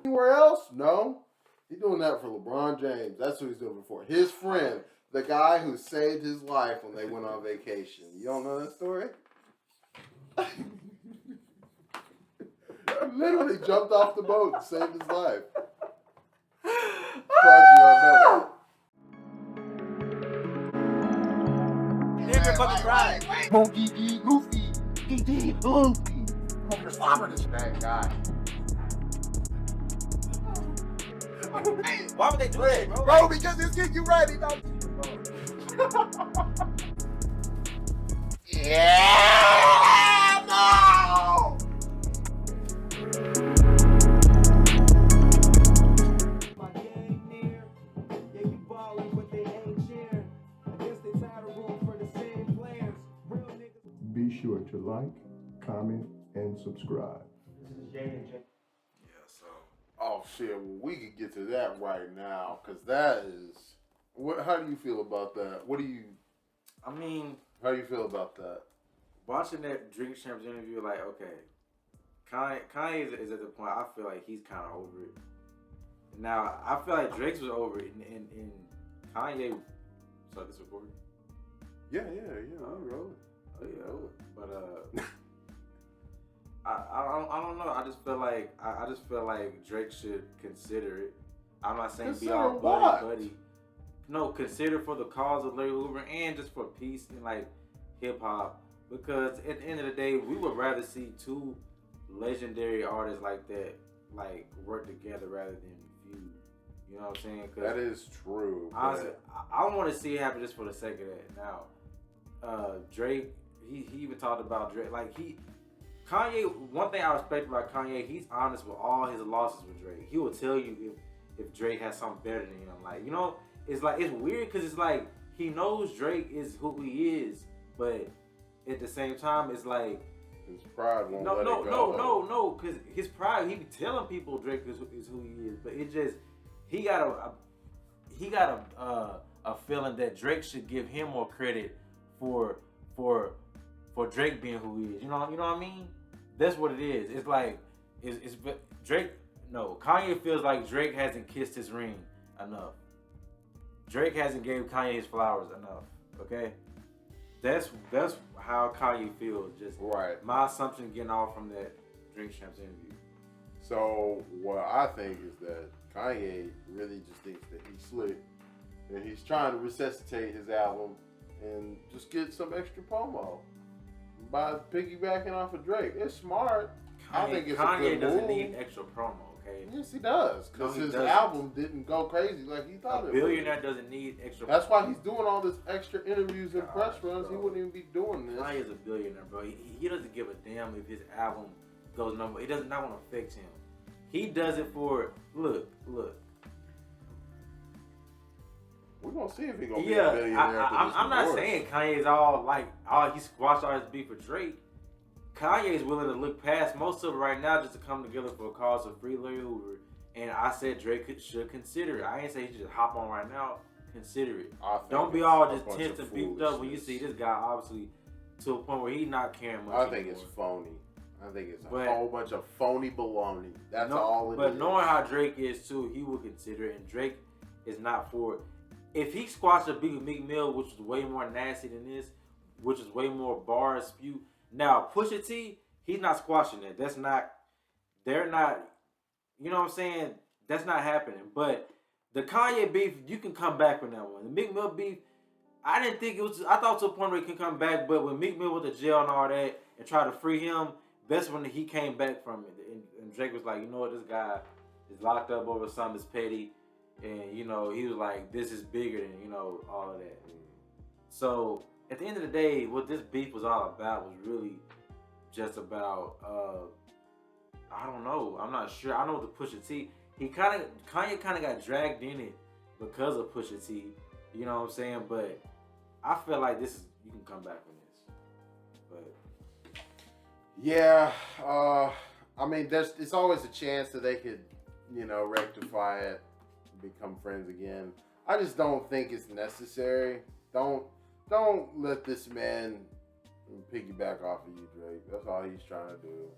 Anywhere else? No. He's doing that for LeBron James. That's who he's doing it for. His friend, the guy who saved his life when they went on vacation. You don't know that story? Literally jumped off the boat and saved his life. Surprised you don't know that. Nigga fucking cried. Monkey D. Goofy. D. Goofy. You're slobbering this bad guy. Why would they do that, bro? Bro, because it's getting you ready. Yeah, no! My gang near, yeah, you ballin', but they ain't cheering. I guess they tired of room for the same players. Real niggas. Be sure to like, comment, and subscribe. This is Jay and Jay. Oh shit, well we could get to that right now, cause that is how do you feel about that? How do you feel about that? Watching that Drink Champs interview, like, okay, Kanye is at the point I feel like he's kind of over it. Now, I feel like Drake's was over it, and Kanye, so this recording? Yeah, we rolling. Oh yeah, but I don't know. I just feel like Drake should consider it. I'm not saying Consider be all what? buddy. No, consider for the cause of Larry Hoover and just for peace and like hip hop. Because at the end of the day, we would rather see two legendary artists like that like work together rather than feud. You know what I'm saying? That is true. Honestly, I want to see it happen just for the sake of that. Now, Drake, he even talked about Drake. Like Kanye, one thing I respect about Kanye, he's honest with all his losses with Drake. He will tell you if Drake has something better than him. Like, you know, it's weird because it's like he knows Drake is who he is, but at the same time, it's like his pride won't let it go. No, because his pride, he be telling people Drake is who he is, but it just he got a feeling that Drake should give him more credit for Drake being who he is. You know what I mean? That's what it is. It's like it's Drake. No, Kanye feels like Drake hasn't kissed his ring enough. Drake hasn't gave Kanye his flowers enough. Okay, that's how Kanye feels. Just right. My assumption getting off from that Drink Champs interview. So what I think is that Kanye really just thinks that he's slick and he's trying to resuscitate his album and just get some extra promo by piggybacking off of Drake. It's smart. I think it's a good doesn't move. need extra promo, okay? Yes, he does, because his album didn't go crazy like he thought it would. A billionaire doesn't need extra. That's why he's doing all this extra interviews and press runs. He wouldn't even be doing this. Kanye's a billionaire, bro. He doesn't give a damn if his album goes number. It does not want to affect him. He does it for look. We're gonna see if he's gonna be a billionaire. I'm not saying Kanye's all he squashed all his beef for Drake. Kanye's willing to look past most of it right now just to come together for a cause of free Larry Hoover. And I said Drake should consider it. I ain't say he should just hop on right now. Consider it. Don't be all just tense and beefed up when you see this guy obviously to a point where he's not caring much. I think it's phony. I think it's a whole bunch of phony baloney. That's all it is. But knowing how Drake is too, he would consider it. And Drake is not for it. If he squashed a beef with Meek Mill, which was way more nasty than this, which is way more bar spew. Now, Pusha T, he's not squashing it. They're not, you know what I'm saying? That's not happening. But the Kanye beef, you can come back from that one. The Meek Mill beef, I didn't think it was, I thought to a point where he can come back, but when Meek Mill went to jail and all that and tried to free him, that's when he came back from it. And Drake was like, you know what, this guy is locked up over something that's petty. And, you know, he was like, this is bigger than, you know, all of that. So, at the end of the day, what this beef was all about was really just about, I don't know. I'm not sure. I know the Pusha T. Kanye kind of got dragged in it because of Pusha T. You know what I'm saying? But I feel like you can come back from this. But yeah, I mean, it's always a chance that they could, you know, rectify it, become friends again. I just don't think it's necessary. Don't let this man piggyback off of you, Drake. That's all he's trying to do.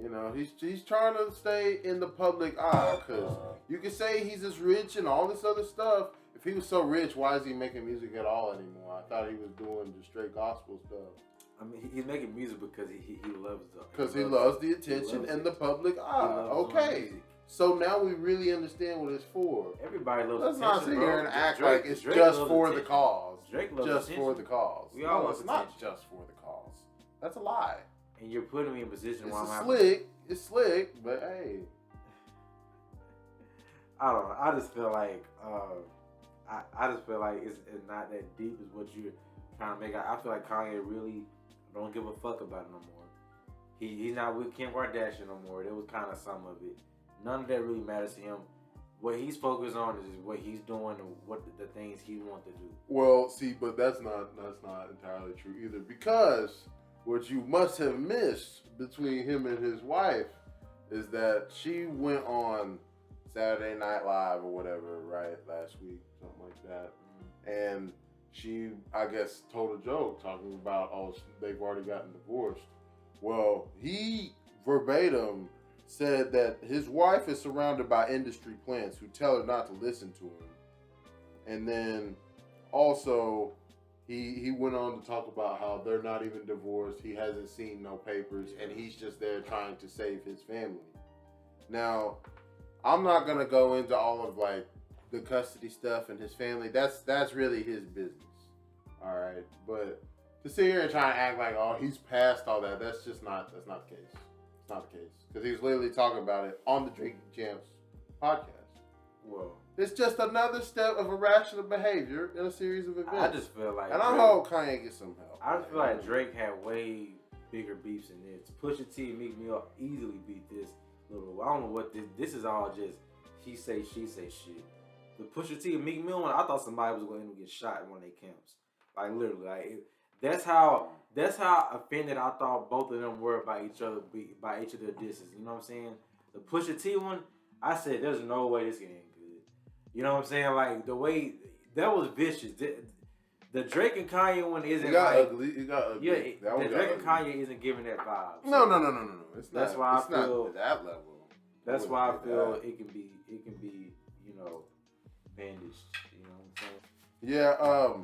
You know, he's trying to stay in the public eye, because you can say he's as rich and all this other stuff. If he was so rich, why is he making music at all anymore? I thought he was doing just straight gospel stuff. I mean, he's making music because he loves the... Because he loves the attention and the public eye. Okay. So now we really understand what it's for. Everybody loves Let's attention, not sit here and act Drake, like it's Drake just for attention. the cause. Drake loves just attention. for the cause. We all no, love it's attention. not just for the cause. That's a lie. And you're putting me in a position where I'm having... It's slick, but hey. I don't know. I just feel like I just feel like it's not that deep as what you're trying to make. I feel like Kanye really don't give a fuck about it no more. He's not with Kim Kardashian no more. There was kind of some of it. None of that really matters to him. What he's focused on is what he's doing and what the things he wants to do. Well, see, but that's not entirely true either, because what you must have missed between him and his wife is that she went on Saturday Night Live or whatever, right, last week, something like that. And she, I guess, told a joke talking about, oh, they've already gotten divorced. Well, he verbatim said that his wife is surrounded by industry plants who tell her not to listen to him. And then also, he went on to talk about how they're not even divorced. He hasn't seen no papers, and he's just there trying to save his family. Now, I'm not gonna go into all of like the custody stuff and his family. That's really his business. All right, but to sit here and try and act like, oh, he's past all that, that's not the case. It's not the case, because he was literally talking about it on the Drinking Champs podcast. Well, it's just another step of irrational behavior in a series of events. I just feel like, and I hope Kanye gets some help. I just feel like Drake had way bigger beefs than this. Pusha T and Meek Mill easily beat this little. I don't know what this is. All just she say shit. The Pusha T and Meek Mill one, I thought somebody was going to get shot in one of their camps. Like literally, that's how offended I thought both of them were by each other, by each of their disses. You know what I'm saying? The Pusha T one, I said, there's no way this can end good. You know what I'm saying? Like the way that was vicious. The Drake and Kanye one isn't It got like ugly. It got ugly. yeah. That The one Drake got and ugly. Kanye isn't giving that vibe. So No. It's not. That's why it's I feel not to that level. That's why I feel that. it can be you know bandaged. You know what I'm saying? Yeah.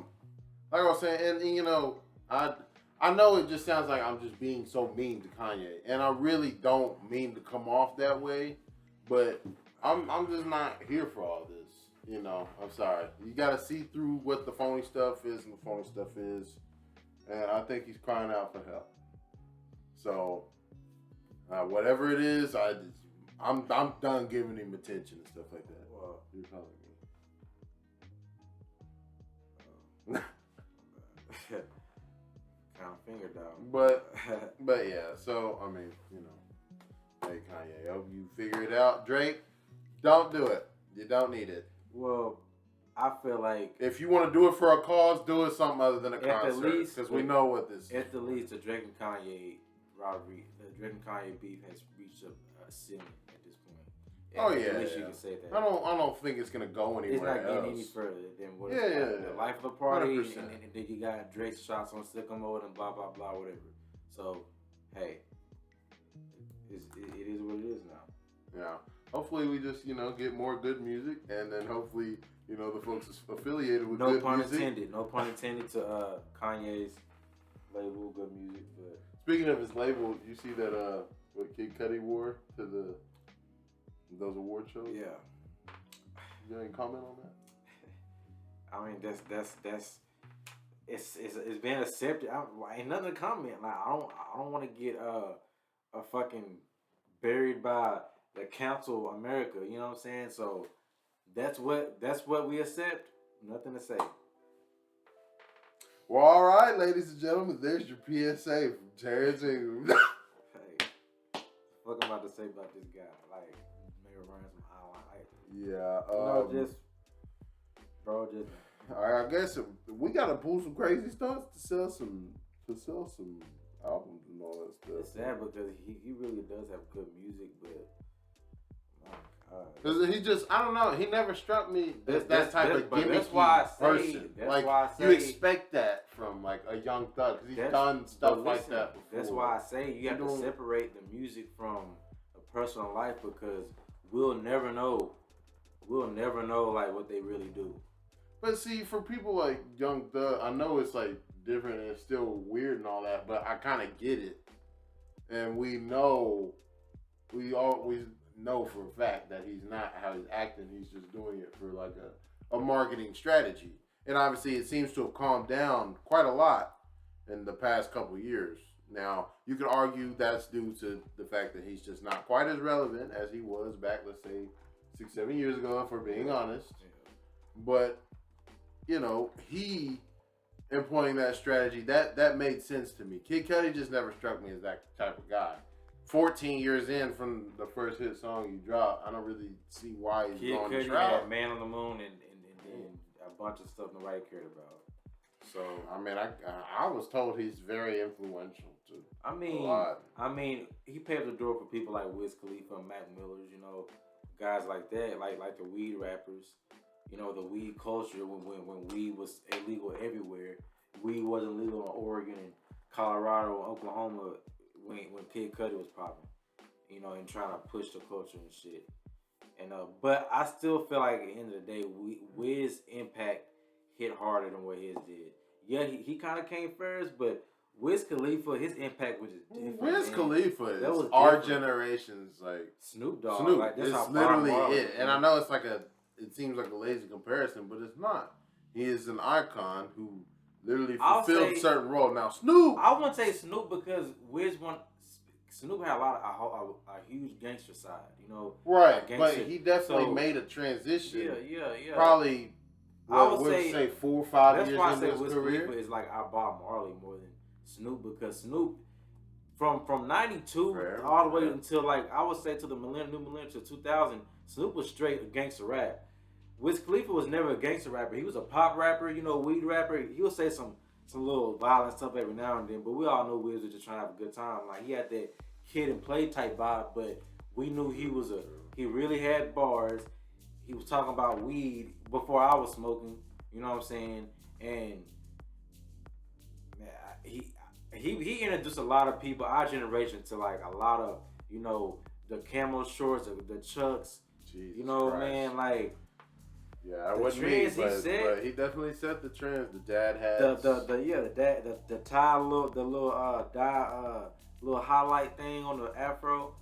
Like I was saying, and you know, I know it just sounds like I'm just being so mean to Kanye, and I really don't mean to come off that way, but I'm just not here for all this. You know, I'm sorry. You got to see through what the phony stuff is and the phony stuff is, and I think he's crying out for help. So, whatever it is, I'm done giving him attention and stuff like that. Well, You're telling me. Count finger down. But yeah, so I mean, you know, hey Kanye, I hope you figure it out. Drake, don't do it. You don't need it. Well, I feel like If you want to do it for a cause, do it something other than a At the concert, least- because we know what this is. at the least the Drake and Kanye rivalry, the Drake and Kanye beef has reached a ceiling at this point. Oh, At yeah, least you yeah. can say that. I don't think it's gonna go It's anywhere not getting else. any further than what Yeah, it's yeah, the yeah. life of the party, 100%. and then you got Drake's shots on sicko mode and blah blah blah whatever. So, hey, it is what it is now. Yeah. Hopefully we just get more good music, and then hopefully the folks affiliated with No good pun music. intended. No pun intended to Kanye's label, good music. But Speaking of his label, you see that what Kid Cudi wore to those award shows? yeah, You got any comment on that? I mean that's it's been accepted. Ain't nothing to comment. Like I don't want to get a fucking buried by the Council of America. You know what I'm saying? So that's what we accept. Nothing to say. Well, all right, ladies and gentlemen, there's your PSA from Terrence Ingram. Hey, what I'm about to say about this guy? Like maybe run some highlight. Like, Yeah. just. All I guess we gotta pull some crazy stunts to sell some albums and all that It's stuff. sad because he really does have good music, but I Cause he just, I don't know, he never struck me as that type of gimmicky that's why I say, person. That's like, why I say, you expect that from like a Young Thug, cause he's done stuff like that before. That's why I say you have to separate the music from a personal life, because we'll never know like what they really do. But see, for people like Young Thug, I know it's like different and it's still weird and all that, but I kind of get it. And we always know for a fact that he's not how he's acting. He's just doing it for like a marketing strategy. And obviously it seems to have calmed down quite a lot in the past couple of years. Now, you could argue that's due to the fact that he's just not quite as relevant as he was back, let's say, 6-7 years ago, if we're being honest. But, you know, he employing that strategy, that made sense to me. Kid Cudi just never struck me as that type of guy. 14 years in from the first hit song you dropped, I don't really see why he's going this route. Had Man on the Moon and a bunch of stuff nobody cared about. So I mean, I was told he's very influential too. I mean, he paved the door for people like Wiz Khalifa and Mac Millers, you know, guys like that, like the weed rappers. You know, the weed culture when weed was illegal everywhere. Weed wasn't legal in Oregon and Colorado and Oklahoma when Kid Cudi was popping, you know, and trying to push the culture and shit. And but I still feel like at the end of the day, Wiz impact hit harder than what his did. Yeah, he kind of came first, but Wiz Khalifa, his impact was just different. Wiz Khalifa is our generation's like Snoop Dogg. Snoop, like, that's it's literally it. And I know it's like it seems like a lazy comparison, but it's not. He is an icon who literally fulfilled certain role. Now Snoop, I wouldn't say Snoop because Snoop had a huge gangster side, you know. Right, but he definitely made a transition. Yeah. Probably, I would say 4 or 5 years into his career. That's why I say Wiz Khalifa is like our Bob Marley more than Snoop, because Snoop, from 92 all the way until like, I would say to the new millennium to 2000, Snoop was straight a gangster rap. Wiz Khalifa was never a gangster rapper. He was a pop rapper, you know, weed rapper. He would say some little violent stuff every now and then, but we all know Wiz was just trying to have a good time. Like, he had that kid and play type vibe, but we knew he really had bars. He was talking about weed before I was smoking, you know what I'm saying? And man, he introduced a lot of people, our generation, to like a lot of, you know, the camo shorts, the Chucks, Jesus you know, Christ. Man, like. Yeah, I wouldn't mean, but he definitely set the trends. The dad hats. The tie, little highlight thing on the afro.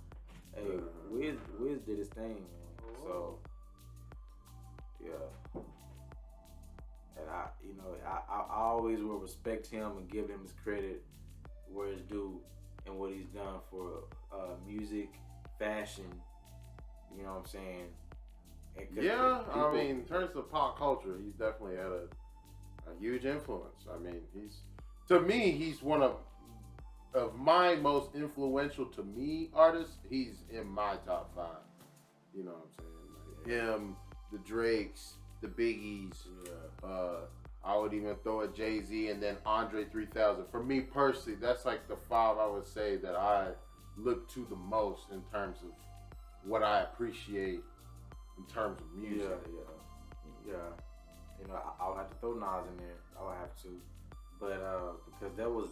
Hey, Wiz did his thing, man. So yeah, and I always will respect him and give him his credit where it's due and what he's done for music, fashion. You know what I'm saying? Yeah, I mean, in terms of pop culture, he's definitely had a huge influence. I mean, he's one of my most influential to me artists. He's in my top 5. You know what I'm saying? Like him, the Drakes, the Biggies. I would even throw a Jay-Z and then Andre 3000. For me personally, that's like the 5 I would say that I look to the most in terms of what I appreciate in terms of music. Yeah. You know, I would have to throw Nas in there. I would have to, but because there was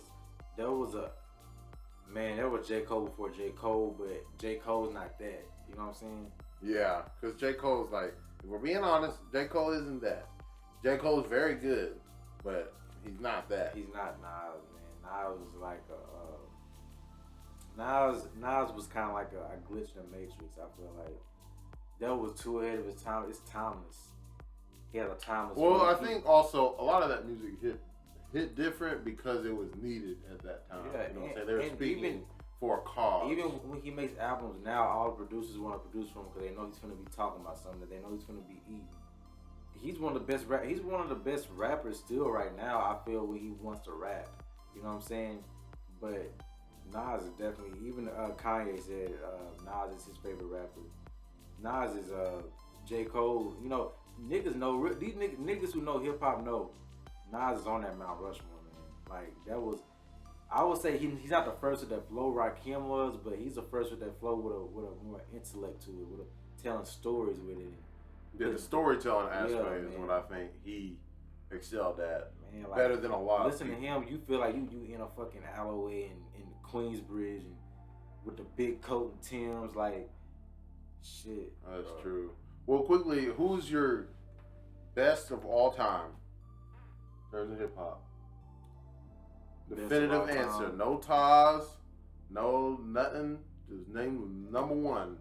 J. Cole before J. Cole, but J. Cole's not that. You know what I'm saying? Yeah, because J. Cole's like, if we're being honest, J. Cole isn't that. J. Cole's very good, but he's not that. He's not Nas, man. Nas was like Nas was kind of like a glitch in the Matrix. I feel like that was too ahead of his time. It's timeless. He had a timeless. Well, I think also a lot of that music hit different because it was needed at that time. Yeah, you know what I'm saying? They were speaking for a cause. Even when he makes albums now, all the producers want to produce for him because they know he's going to be talking about something that they know he's going to be eating. He's one of the best. He's one of the best rappers still right now. I feel when he wants to rap. You know what I'm saying? But Nas is definitely. Even Kanye said Nas is his favorite rapper. Nas is J. Cole. You know, niggas know, these niggas who know hip hop know Nas is on that Mount Rushmore, man. Like, that was, I would say he's not the first with that flow Rakim was, but he's the first with that flow with a more intellect to it, with telling stories with it. Yeah, the storytelling aspect Yeah, is man. what I think he excelled at. Man, like, Better than a lot. Listen to him, you feel like you in a fucking alleyway in Queensbridge and with the big coat and Timbs, like shit. That's true. Well, quickly, who's your best of all time in terms of hip hop? Definitive Best of all answer. time. No ties, no nothing. Just name number one.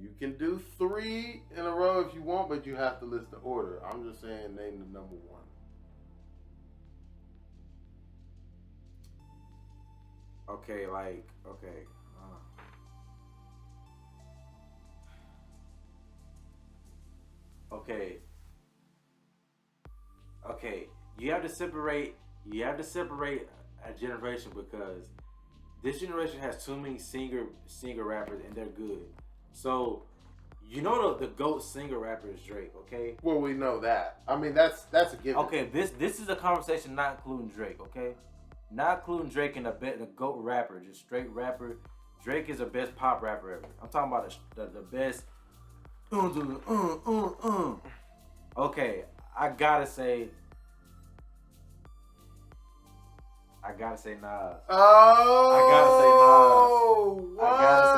You can do 3 in a row if you want, but you have to list the order. I'm just saying, name the number one. Okay, like okay. Okay. You have to separate a generation because this generation has too many singer rappers and they're good. So you know the GOAT singer rapper is Drake, okay? Well, we know that. I mean, that's a given. Okay, this is a conversation not including Drake, okay? Not including Drake and the GOAT rapper, just straight rapper. Drake is the best pop rapper ever. I'm talking about the best. Okay, I gotta say Nas. Oh, I gotta say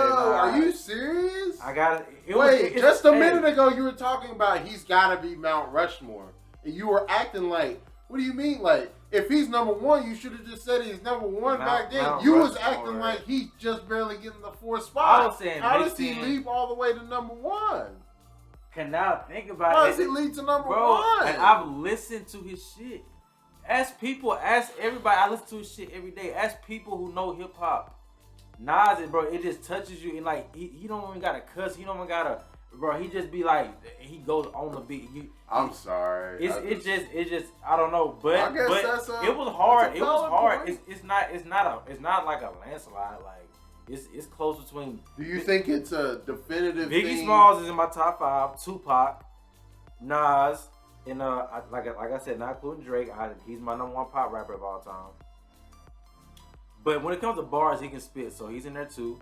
Nas. Are you serious? Wait, just a minute ago you were talking about he's gotta be Mount Rushmore. And you were acting like, what do you mean? Like, if he's number one, you should have just said he's number one back then. Mount You was Rushmore. acting like he's just barely getting the 4th spot. I was saying, how does he leap all the way to number one? Can now think about How it. does he lead to number Bro, one? and I've listened to his shit. Ask everybody. I listen to his shit every day. Ask people who know hip hop. Nas, bro, it just touches you and like he don't even gotta cuss. He don't even gotta, bro. He just be like, he goes on the beat. I'm sorry. It's just I don't know, but I guess that's it was hard. It was valid hard. point. It's not like a landslide. Like it's close between. Do you think it's a definitive Biggie thing? Smalls is in my top 5. Tupac, Nas, and like I said, not including Drake. He's my number 1 pop rapper of all time. But when it comes to bars, he can spit, so he's in there too.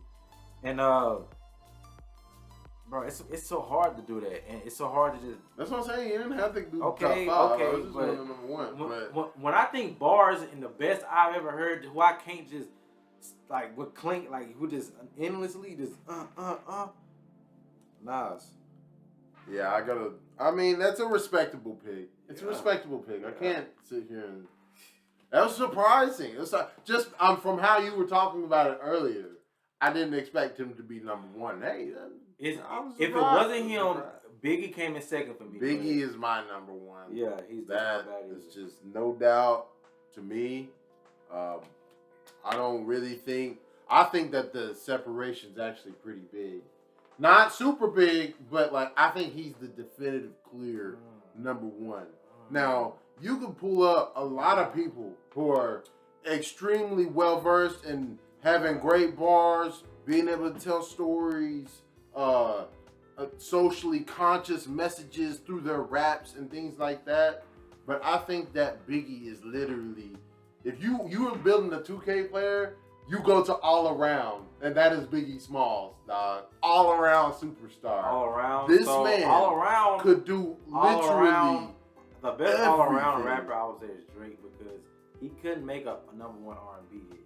And bro, it's so hard to do that, and it's so hard to just. That's what I'm saying. You didn't have to do Okay, top 5. I okay, was just but going to number one. when I think bars and the best I've ever heard, who I can't just like would clink like who just endlessly just Nas. Yeah, I mean, that's a respectable pick. It's a respectable pick. I can't sit here and. That was surprising. It's like, just from how you were talking about it earlier, I didn't expect him to be number one. Hey, If it wasn't him, Biggie came in second for me. Biggie is my number one. Yeah, he's that. that It's just no doubt to me. I don't really think. I think that the separation's actually pretty big. Not super big, but like I think he's the definitive clear number one. Now, you can pull up a lot of people who are extremely well versed in having great bars, being able to tell stories, socially conscious messages through their raps and things like that. But I think that Biggie is literally, if you are building a 2K player, you go to all around, and that is Biggie Smalls, dog. All around superstar. All around. This so man all around could do literally. The best all around everything. rapper I would say is Drake because he couldn't make a number 1 R&B hit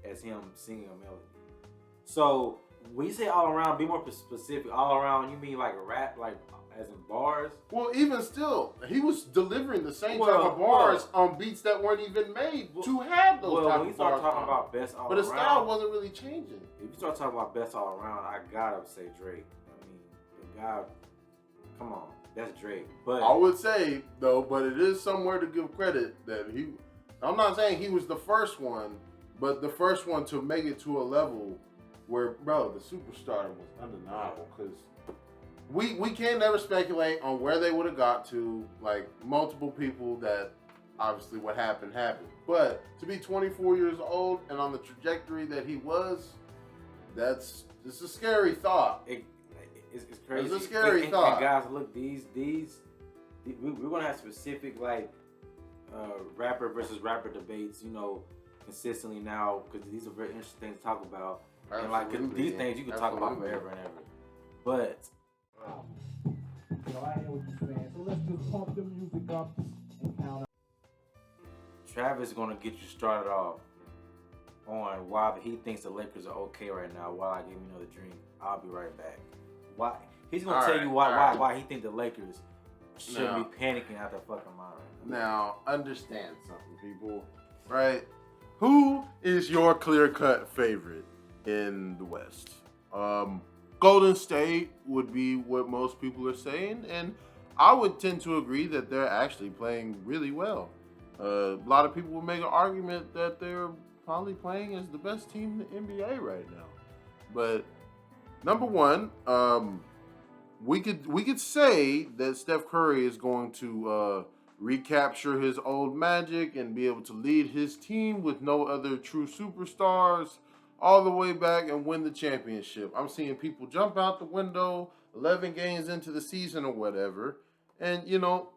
as him singing a melody. So when you say all around, be more specific. All around, you mean like a rap, like as in bars? Well, even still, he was delivering the same type of bars on beats that weren't even made to have those type when you of start bars. talking about best all But around, his style wasn't really changing. If you start talking about best all around, I gotta say Drake. I mean, the guy, come on. That's Drake. But I would say, though, but it is somewhere to give credit that I'm not saying he was the first one, but the first one to make it to a level where, bro, the superstar was undeniable. Because we can never speculate on where they would have got to. Like, multiple people that obviously what happened. But to be 24 years old and on the trajectory that he was, it's a scary thought. It's crazy. It's a scary thought. And guys, look, we're gonna have specific like rapper versus rapper debates, consistently now because these are very interesting things to talk about. And like 'cause these things you can talk about forever and ever. But I hear what you're saying. So let's just pump the music up and count up. Travis is gonna get you started off on why he thinks the Lakers are okay right now. While I give you another drink, I'll be right back. Why he's gonna tell you why he think the Lakers should be panicking out their fucking mind right now. Now, understand something, people. Right? Who is your clear-cut favorite in the West? Golden State would be what most people are saying, and I would tend to agree that they're actually playing really well. A lot of people would make an argument that they're probably playing as the best team in the NBA right now. But number one, we could say that Steph Curry is going to recapture his old magic and be able to lead his team with no other true superstars all the way back and win the championship. I'm seeing people jump out the window 11 games into the season or whatever. And,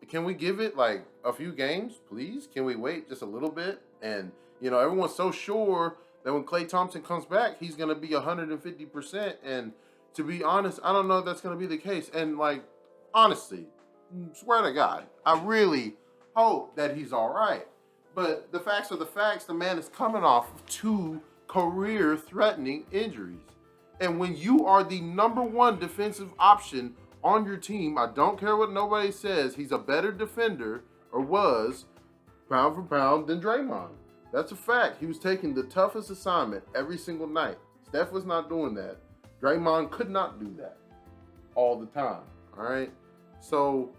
can we give it like a few games, please? Can we wait just a little bit? And, everyone's so sure that when Klay Thompson comes back, he's going to be 150%. And to be honest, I don't know if that's going to be the case. And, honestly, swear to God, I really hope that he's all right. But the facts are the facts. The man is coming off of 2 career-threatening injuries. And when you are the number 1 defensive option on your team, I don't care what nobody says, he's a better defender, or was, pound for pound, than Draymond. That's a fact. He was taking the toughest assignment every single night. Steph was not doing that. Draymond could not do that all the time, all right? So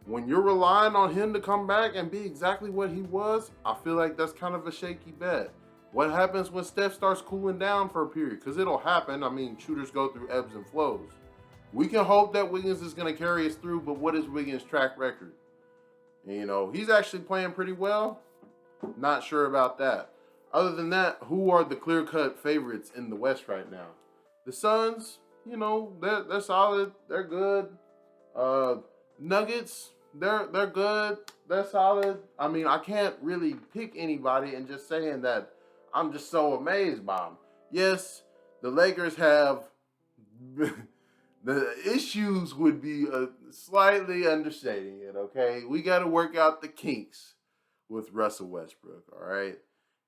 when you're relying on him to come back and be exactly what he was, I feel like that's kind of a shaky bet. What happens when Steph starts cooling down for a period? Because it'll happen. I mean, shooters go through ebbs and flows. We can hope that Wiggins is going to carry us through, but what is Wiggins' track record? And, he's actually playing pretty well. Not sure about that. Other than that, who are the clear-cut favorites in the West right now? The Suns, they're solid. They're good. Nuggets, they're good. They're solid. I mean, I can't really pick anybody and just saying that I'm just so amazed by them. Yes, the Lakers have the issues would be slightly understating it, okay? We got to work out the kinks with Russell Westbrook, all right?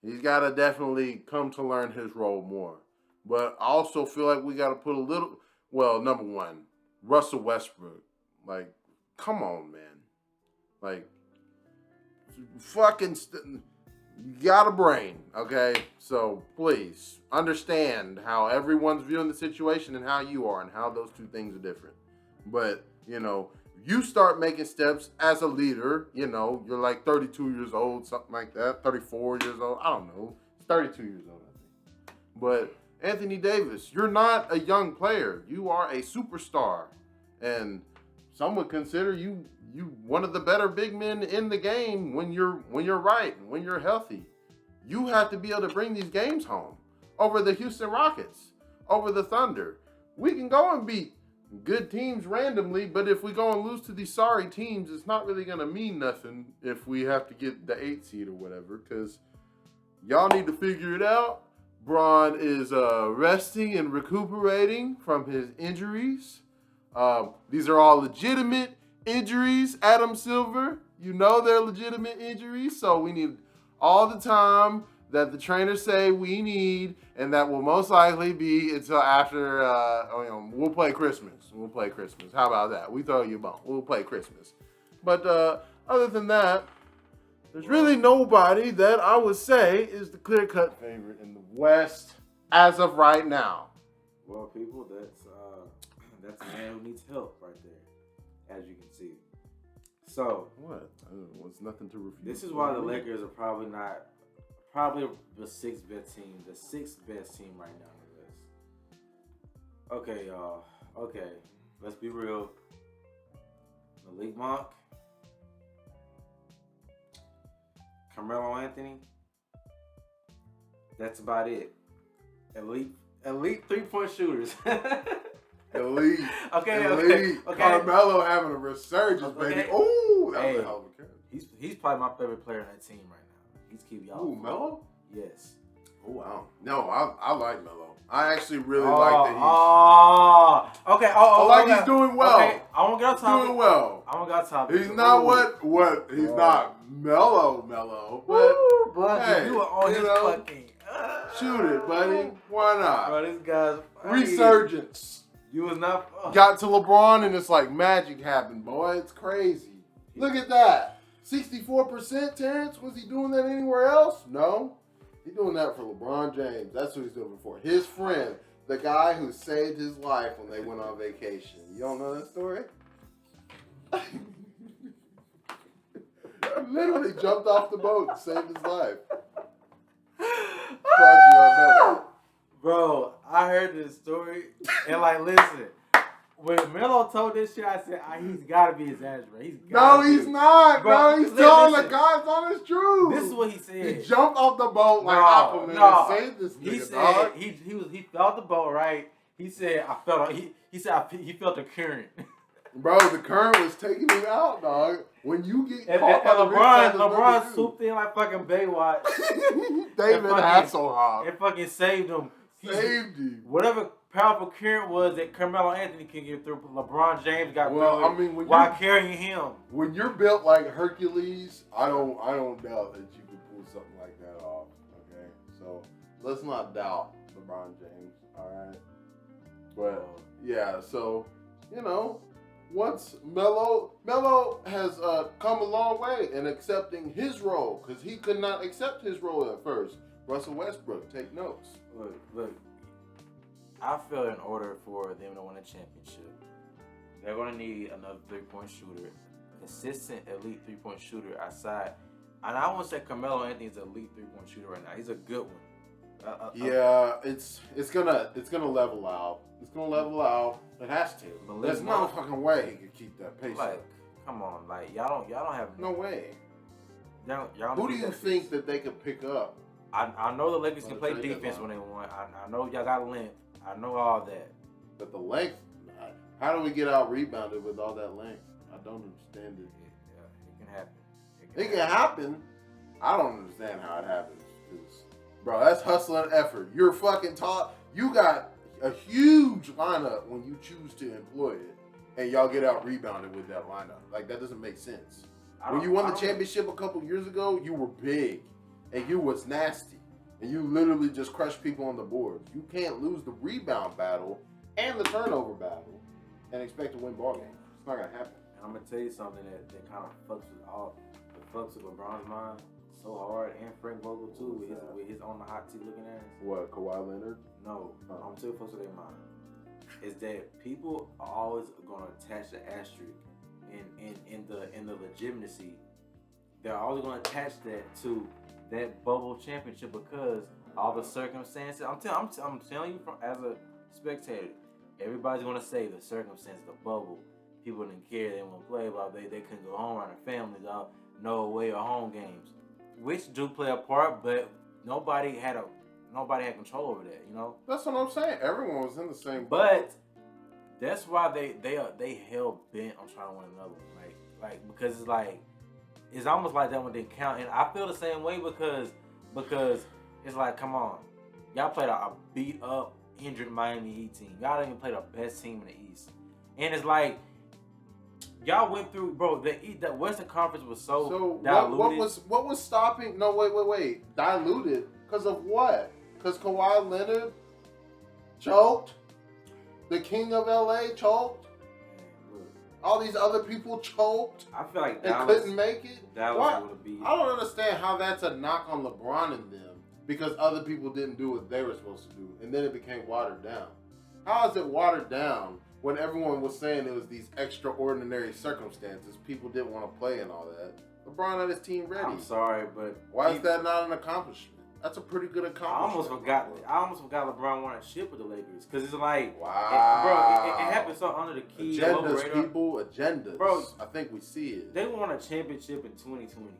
He's got to definitely come to learn his role more. But I also feel like we got to put a little, number one, Russell Westbrook. Come on, man. You got a brain, okay? So please understand how everyone's viewing the situation and how you are and how those two things are different. But, you start making steps as a leader, you're like 32 years old, something like that, 34 years old, I don't know. He's 32 years old, I think. But Anthony Davis, you're not a young player. You are a superstar. And some would consider you one of the better big men in the game when you're right and when you're healthy. You have to be able to bring these games home over the Houston Rockets, over the Thunder. We can go and beat good teams randomly, but if we go and lose to these sorry teams, it's not really going to mean nothing if we have to get the 8 seed or whatever, because y'all need to figure it out. Bron is resting and recuperating from his injuries. These are all legitimate injuries, Adam Silver. They're legitimate injuries, so we need all the time that the trainers say we need, and that will most likely be until after, we'll play Christmas. We'll play Christmas. How about that? We throw you a bone. We'll play Christmas. But other than that, there's really nobody that I would say is the clear-cut favorite in the West as of right now. Well, people, that's a man who needs help right there, as you can see. So what? It's nothing to refute. This is why the Lakers are probably the sixth best team right now in the West. Okay, y'all. Okay, let's be real. Malik Monk, Carmelo Anthony. That's about it. Elite 3-point shooters. Elite. Okay. Carmelo having a resurgence, baby. Ooh, that was a hell of a catch. He's probably my favorite player on that team right now. He's keep y'all. Ooh, Melo? Yes. wow. No, I like Melo. I actually really like that okay. I like he's doing well. Okay, I won't get on topic. Doing well. I won't get on topic. He's not what he's not mellow, but hey, you were on his fucking shoot it, buddy. Why not? Bro, this guy's resurgence. You was not got to LeBron and it's like magic happened, boy. It's crazy. Look at that. 64%, Terrence. Was he doing that anywhere else? No. He's doing that for LeBron James. That's what he's doing it for. His friend, the guy who saved his life when they went on vacation. You don't know that story? Literally jumped off the boat and saved his life. Bro, I heard this story and like, listen. When Melo told this shit, I said, he's got to be exaggerating. No, he's not, bro. He's telling the God's honest truth. This is what he said. He jumped off the boat like Aquaman and saved this nigga, he said, dog. He felt the boat, right? He said, he felt the current. Bro, the current was taking him out, dog. When you get caught by LeBron swooped in like fucking Baywatch. David Hasselhoff. And fucking saved him. Saved him. Whatever powerful current was that Carmelo Anthony can get through, LeBron James got through I mean, while carrying him. When you're built like Hercules, I don't doubt that you could pull something like that off. Okay, so let's not doubt LeBron James. All right, but yeah, so once Melo has come a long way in accepting his role, because he could not accept his role at first. Russell Westbrook, take notes. Look. I feel in order for them to win a championship, they're going to need another three-point shooter, consistent elite three-point shooter outside. And I won't say Carmelo Anthony's an elite three-point shooter right now. He's a good one. Yeah, it's gonna level out. It's gonna level out. It has to. There's no fucking way he could keep that pace. Like, come on, like y'all don't have no way. Y'all who do you think that they could pick up? I know the Lakers can play defense when they want. I know y'all got length. I know all that. But the length, how do we get out rebounded with all that length? I don't understand it. Yeah, it can happen. It can happen. I don't understand how it happens. Bro, that's hustle and effort. You're fucking tall. You got a huge lineup when you choose to employ it, and y'all get out rebounded with that lineup. Like, that doesn't make sense. When you won the championship a couple years ago, you were big, and you was nasty. And you literally just crushed people on the boards. You can't lose the rebound battle and the turnover battle and expect to win ball games. It's not gonna happen. And I'm gonna tell you something that kind of fucks with LeBron's mind so hard, and Frank Vogel too, with his on the hot seat looking at us. What, Kawhi Leonard? No, I'm gonna tell you fucks with their mind. Is that people are always gonna attach the asterisk in the legitimacy. They're always gonna attach that to that bubble championship because all the circumstances. I'm telling you as a spectator, everybody's gonna say the circumstances, the bubble. People didn't care, they didn't want to play, but they couldn't go home around their families, no away or home games, which do play a part, but nobody had control over that. That's what I'm saying. Everyone was in the same. But that's why they hell bent on trying to win another one, like because it's like. It's almost like that one didn't count, and I feel the same way because it's like, come on, y'all played a beat up, injured Miami Heat team. Y'all didn't even play the best team in the East, and it's like y'all went through, bro. The Western Conference was so diluted. What was stopping? No, wait, diluted because of what? Because Kawhi Leonard choked, the King of LA choked. All these other people choked. I feel like Dallas couldn't make it. Dallas would have beat. I don't understand how that's a knock on LeBron and them because other people didn't do what they were supposed to do, and then it became watered down. How is it watered down when everyone was saying it was these extraordinary circumstances? People didn't want to play and all that. LeBron had his team ready. I'm sorry, but why is that not an accomplishment? That's a pretty good accomplishment. I almost forgot LeBron won a chip with the Lakers because it's like, wow, it happened so under the key. Agendas. Bro, I think we see it. They won a championship in 2020.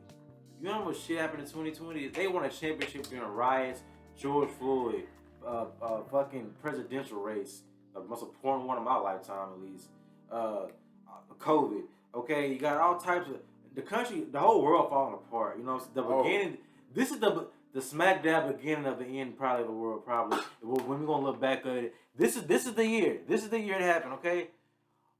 You know what shit happened in 2020? They won a championship during riots, George Floyd, fucking presidential race, the most important one of my lifetime at least. COVID. Okay, you got all types of the country, the whole world falling apart. The beginning. This is the the smack dab beginning of the end, probably of the world, probably. When we're gonna look back at it, this is the year. This is the year it happened. Okay.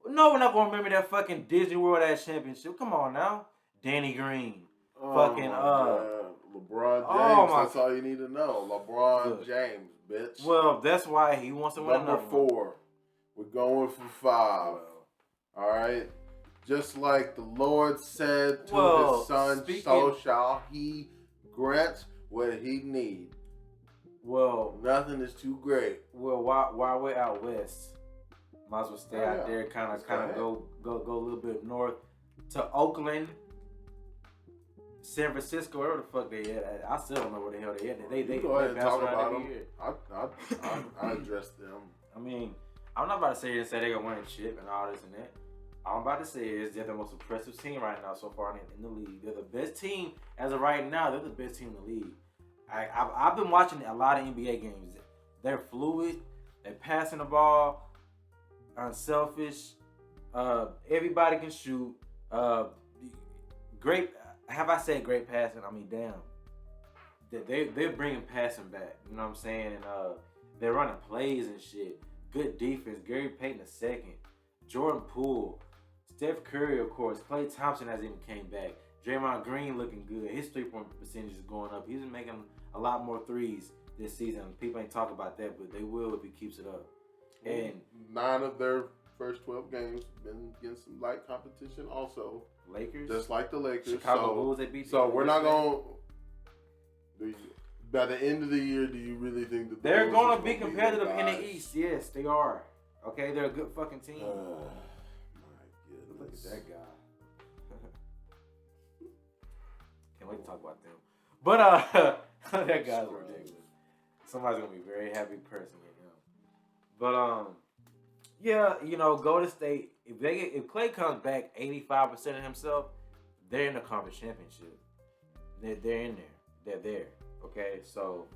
No, we're not gonna remember that fucking Disney World ass championship. Come on now, Danny Green, fucking LeBron James. Oh my, that's all you need to know. LeBron James, bitch. Well, that's why he wants to win Number 4. We're going for 5. All right. Just like the Lord said to his son, so shall he grant what he need. Well, nothing is too great. Well, while we're out west, might as well stay out there, kind of go a little bit north to Oakland, San Francisco, wherever the fuck they at. I still don't know where the hell they at. They go ahead and talk about them. Year. I address them. I mean, I'm not about to say they're gonna win a chip and all this and that. All I'm about to say is they're the most impressive team right now so far in the league. They're the best team as of right now. They're the best team in the league. I've been watching a lot of NBA games. They're fluid. They're passing the ball. Unselfish. Everybody can shoot. Great. Have I said great passing? I mean, damn. They're bringing passing back. You know what I'm saying? And they're running plays and shit. Good defense. Gary Payton II. Jordan Poole. Steph Curry, of course. Klay Thompson hasn't even came back. Draymond Green looking good. His three-point percentage is going up. He's been making a lot more threes this season. People ain't talking about that, but they will if he keeps it up. And 9 of their first 12 games been against some light competition also. Lakers? Just like the Lakers. Chicago Bulls, they beat So we're not going to... By the end of the year, do you really think that they're going to be competitive in the East? Yes, they are. Okay, they're a good fucking team. My goodness. Look at that guy. Can't wait to talk about them. But that guy's ridiculous. Somebody's gonna be a very happy person with him. But yeah, you know, Golden State. If Klay comes back 85% of himself, they're in the conference championship. They're in there. They're there. Okay, so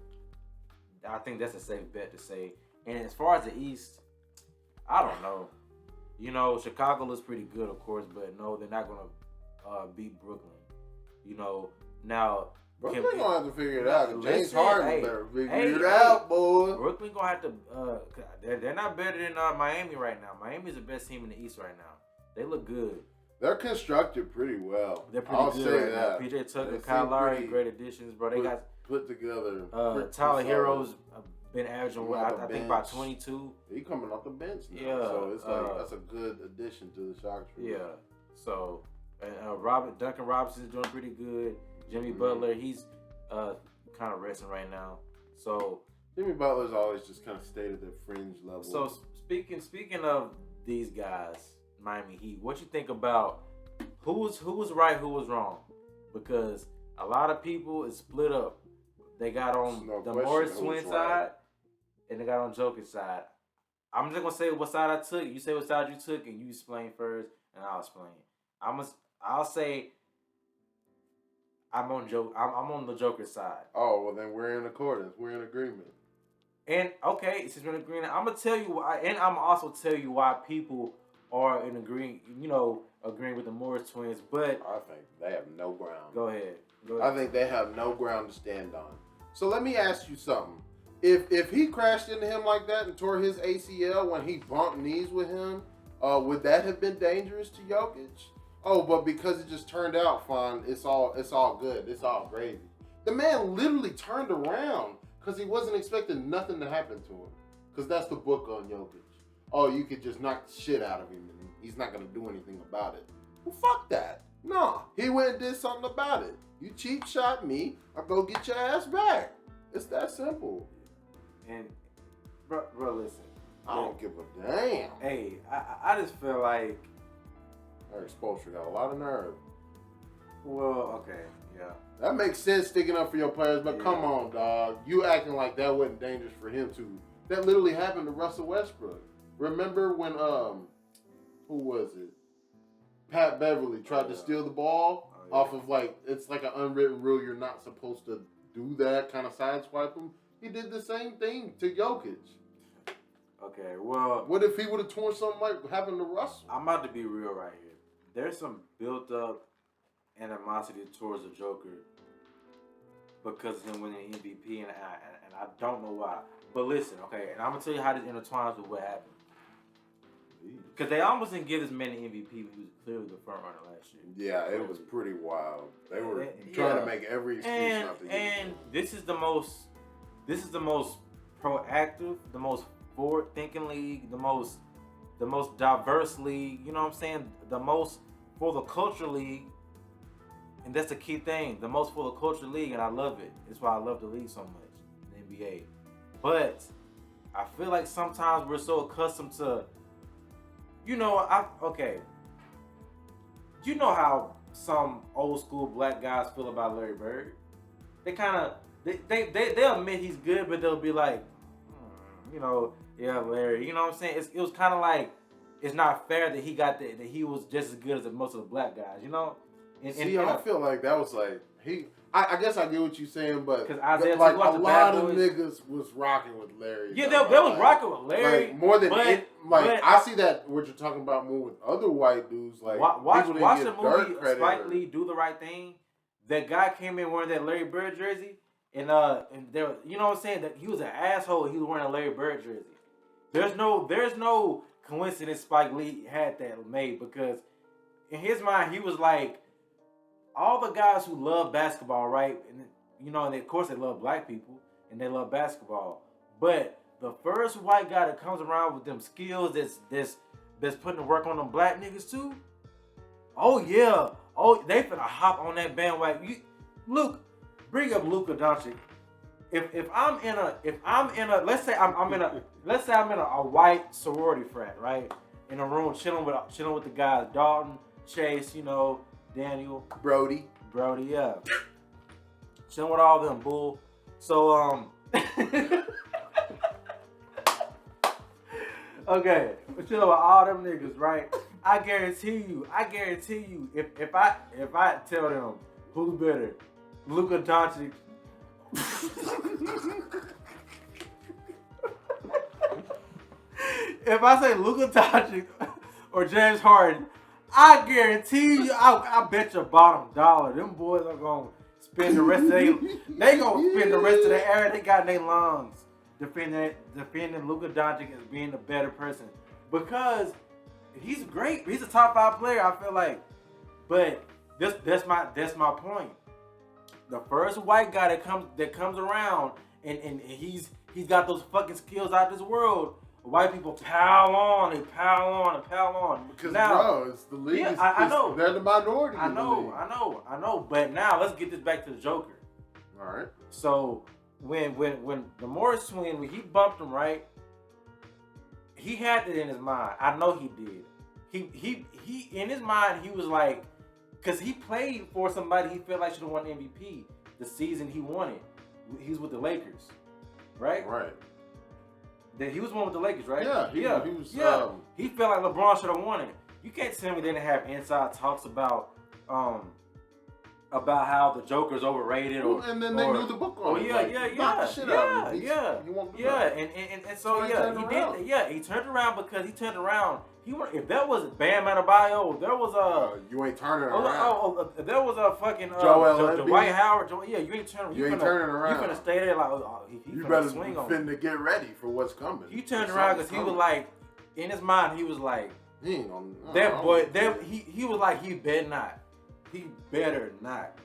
I think that's a safe bet to say. And as far as the East, I don't know. You know, Chicago looks pretty good, of course, but no, they're not gonna beat Brooklyn. You know, now Brooklyn gonna have to figure it out. James Harden better figure it out, boy. Brooklyn gonna have to. They're not better than Miami right now. Miami's the best team in the East right now. They look good. They're constructed pretty well. They're pretty good right now. PJ Tucker, Kyle Lowry, great additions, bro. They got put together. Tyler Hero's been averaging I think about 22. He coming off the bench now. Yeah, so it's like that's a good addition to the Shock Troops. Yeah. So and Duncan Robinson is doing pretty good. Jimmy Butler, he's kind of resting right now. So Jimmy Butler's always just kind of stayed at the fringe level. So speaking of these guys, Miami Heat, what you think about who was right, who was wrong? Because a lot of people is split up. They got on the Morris twin side, and they got on Joker's side. I'm just gonna say what side I took. You say what side you took, and you explain first, and I'll explain. I'll say I'm on the Joker's side. Oh well, then we're in accordance. We're in agreement. And okay, since we're in agreement, I'm gonna tell you why, and I'm also tell you why people are in agreeing. You know, agreeing with the Morris twins. But I think they have no ground. Go ahead. I think they have no ground to stand on. So let me ask you something. If he crashed into him like that and tore his ACL when he bumped knees with him, would that have been dangerous to Jokic? Oh, but because it just turned out fine, it's all good. It's all gravy. The man literally turned around because he wasn't expecting nothing to happen to him. Because that's the book on Jokic. Oh, you could just knock the shit out of him and he's not going to do anything about it. Well, fuck that. No, he went and did something about it. You cheap shot me, I'll go get your ass back. It's that simple. And, bro, listen. I don't give a damn. Hey, I just feel like Eric Spoelstra got a lot of nerve. Well, okay, yeah. That makes sense sticking up for your players, but come on, dog. You acting like that wasn't dangerous for him too. That literally happened to Russell Westbrook. Remember when who was it? Pat Beverly tried to steal the ball off of it's like an unwritten rule. You're not supposed to do that, kind of sideswipe him. He did the same thing to Jokic. Okay, well, what if he would have torn something like happened to Russell? I'm about to be real right here. There's some built up animosity towards the Joker because of him winning MVP, and I don't know why. But listen, okay, and I'm gonna tell you how this intertwines with what happened. Because they almost didn't give this man an MVP. He was clearly the front runner last year. Yeah, it was pretty wild. They were trying to make every excuse not to get it. And this is the most proactive, the most forward-thinking league, the most diverse league. You know what I'm saying? The most for the culture league, and that's the key thing. The most for the culture league, and I love it. That's why I love the league so much, the NBA. But I feel like sometimes we're so accustomed to. You know how some old school black guys feel about Larry Bird? They kind of, they'll admit he's good, but they'll be like, yeah, Larry. You know what I'm saying? It was kind of like, it's not fair that he got that he was just as good as most of the black guys, you know? I feel like that was like, I guess I get what you're saying, but Isaiah like a lot of niggas was rocking with Larry. Yeah, they was rocking with Larry. Like, more than I see that what you're talking about more with other white dudes. Like watch the movie Spike Lee Do the Right Thing. That guy came in wearing that Larry Bird jersey, and there, you know what I'm saying? That he was an asshole. He was wearing a Larry Bird jersey. There's no coincidence Spike Lee had that made, because in his mind he was like, all the guys who love basketball, right? And and of course they love black people and they love basketball. But the first white guy that comes around with them skills that's putting the work on them black niggas too. Oh yeah. Oh, they finna hop on that bandwagon. Bring up Luka Doncic. If I'm in a let's say I'm in a white sorority frat, right? In a room chilling with the guys, Dalton, Chase, Daniel, Brody, yeah. Chilling with all them bull. So okay, we're chilling with all them niggas, right? I guarantee you, if I tell them who's better, Luka Doncic. If I say Luka Doncic or James Harden, I guarantee you, I bet your bottom dollar, them boys are gonna spend the rest of their air they got in their lungs defending Luka Doncic as being the better person, because he's great. He's a top 5 player, I feel like. But that's my point. The first white guy that comes around and he's got those fucking skills out of this world. White people pile on. Because now, it's the league. Yeah, I know. They're the minority. I know. But now let's get this back to the Joker. All right. So when the Morris twin, when he bumped him, right? He had it in his mind. I know he did. He in his mind he was like, because he played for somebody he felt like should have won MVP the season he won it. He was with the Lakers, right? Right. He was one with the Lakers, right? Yeah, he was. He felt like LeBron should have won it. You can't tell me they didn't have inside talks about how the Joker's overrated, and then they knew the book on. Oh yeah. He turned around because he turned around. If that was Bam Adebayo, there was you ain't turning around. There was a fucking Dwight Howard. You ain't turning. You ain't turning around. You finna stay there like you better swing on. Finna get ready for what's coming. He turned around because he was like, in his mind, he was like, he ain't on that boy. He was like, he better not,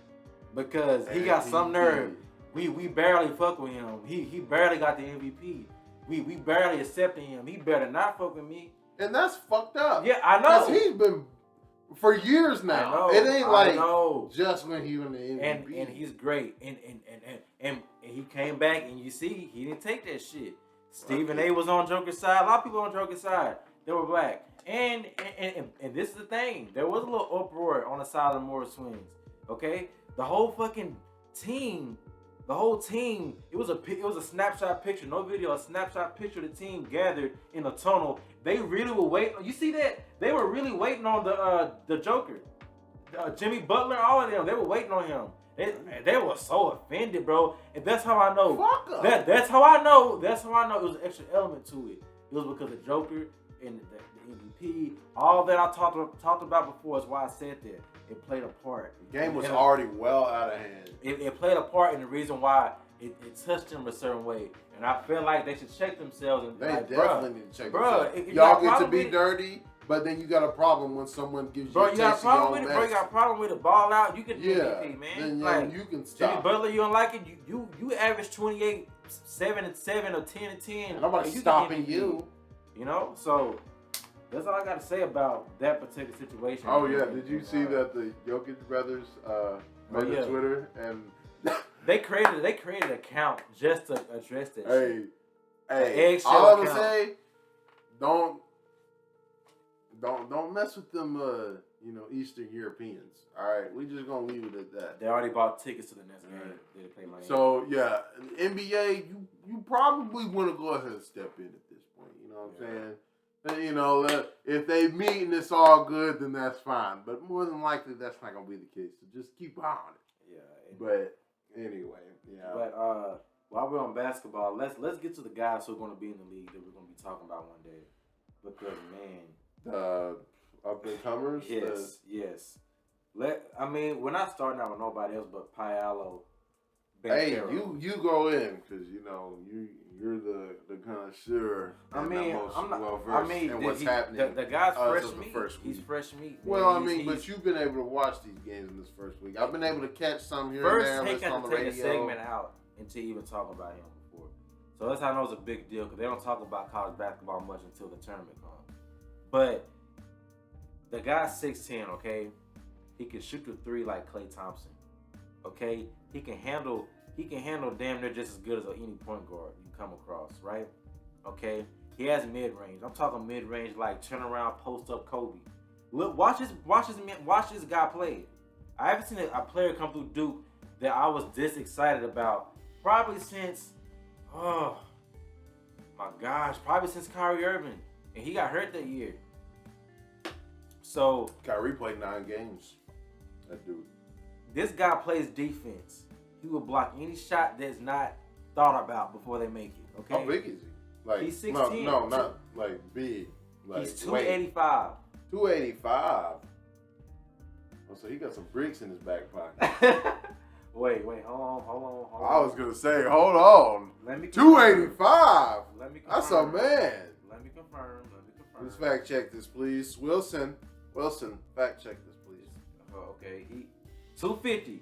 because he got some nerve. We barely fuck with him. He barely got the MVP. We barely accepting him. He better not fuck with me. And that's fucked up. Yeah, I know. Because he's been for years now. It ain't like just when he won the MVP. And he's great. And he came back, and you see, he didn't take that shit. Stephen A was on Joker's side. A lot of people on Joker's side. They were black. And this is the thing. There was a little uproar on the side of the Morris twins. Okay? The whole fucking team. The whole team, it was a snapshot picture, no video, a snapshot picture of the team gathered in a tunnel. They really were waiting. You see that? They were really waiting on the Joker. Jimmy Butler, all of them, they were waiting on him. They were so offended, bro. And that's how I know. Fuck up. That's how I know. That's how I know it was an extra element to it. It was because of Joker and the MVP. All that I talked about before is why I said that. it played a part. The game was already well out of hand. It played a part in the reason why it touched them a certain way. And I feel like they should check themselves. And They like, definitely need to check bruh, themselves. if Y'all get to be dirty, but then you got a problem when someone gives you a you got a taste problem of with your it, own bro. You got a mess. problem with the ball out. You can do Yeah, MVP, man. then Like, you can Jimmy stop. Butler, you don't like it. You average 28, 7 and 7 or 10 and 10. Nobody's and stopping get MVP, you. You know, so that's all I got to say about that particular situation. Oh yeah, did you see that the Jokic brothers made a Twitter and they created an account just to address that shit. Hey, all I'm gonna say, don't mess with them Eastern Europeans. All right, we just gonna leave it at that. They already bought tickets to the next game. They play Miami. So yeah, NBA, you probably want to go ahead and step in at this point. You know what I'm saying? And, you know, if they meet and it's all good, then that's fine. But more than likely, that's not gonna be the case. So just keep an eye on it. Yeah. But anyway, yeah. But while we're on basketball, let's get to the guys who are going to be in the league that we're going to be talking about one day. Because man, up and comers. Yes. We're not starting out with nobody else but Paolo. Hey, you go in because you know you're the connoisseur. I'm not well versed in what's happening. The guy's fresh meat. He's fresh meat. Well, but you've been able to watch these games in this first week. I've been able to catch some here and there. First, they got to take a segment out until you even talk about him before. So that's how I know it's a big deal because they don't talk about college basketball much until the tournament comes. But the guy's 6'10", okay? He can shoot the three like Klay Thompson, okay? He can handle damn near just as good as any point guard you come across, right? Okay? He has mid-range. I'm talking mid-range like turn around, post up Kobe. Look, watch this guy play. I haven't seen a player come through Duke that I was this excited about probably since, oh my gosh, probably since Kyrie Irving. And he got hurt that year. So Kyrie played 9 games. That dude. This guy plays defense. He will block any shot that's not thought about before they make it. Okay. How big is he? Like he's 16. No, not like big. Like, he's 285. 285. Oh, so he got some bricks in his back pocket. Wait, hold on. I was gonna say, hold on. Let me 285. Let me confirm. That's a man. Let me confirm. Let's fact check this, please. Wilson, fact check this, please. Oh, okay. He 250.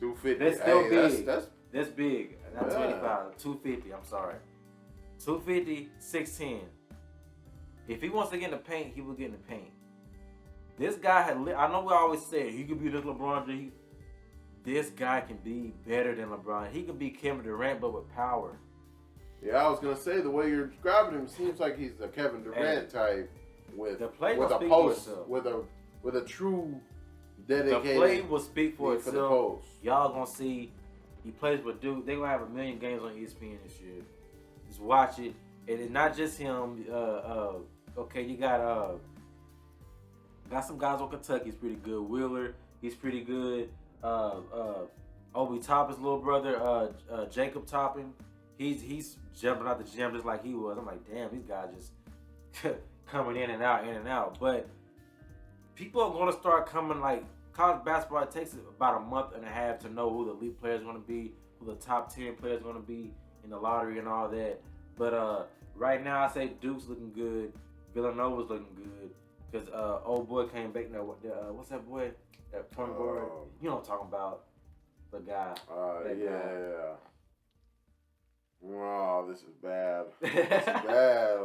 250. That's still big. That's big. Not 285. 250. I'm sorry. 250, 6'10". If he wants to get in the paint, he will get in the paint. This guy I know we always say he could be this LeBron. This guy can be better than LeBron. He could be Kevin Durant, but with power. Yeah, I was gonna say the way you're describing him seems like he's a Kevin Durant type with a post, with a true dedicated. The play will speak for itself. The post. Y'all gonna see he plays with Duke. They're gonna have 1 million games on ESPN this year. Just watch it. And it's not just him. Okay, you got some guys on Kentucky. He's pretty good. Wheeler, he's pretty good. Obi Toppin's little brother, Jacob Toppin, he's jumping out the gym just like he was. I'm like, damn, these guys just coming in and out. But people are gonna start coming like college basketball. It takes about a month and a half to know who the elite players are gonna be, who the top 10 players are gonna be in the lottery and all that. But right now, I say Duke's looking good. Villanova's looking good because old boy came back. Now, what's that boy? That point guard. You know what I'm talking about? The guy. Yeah. Wow, this is bad. This is bad.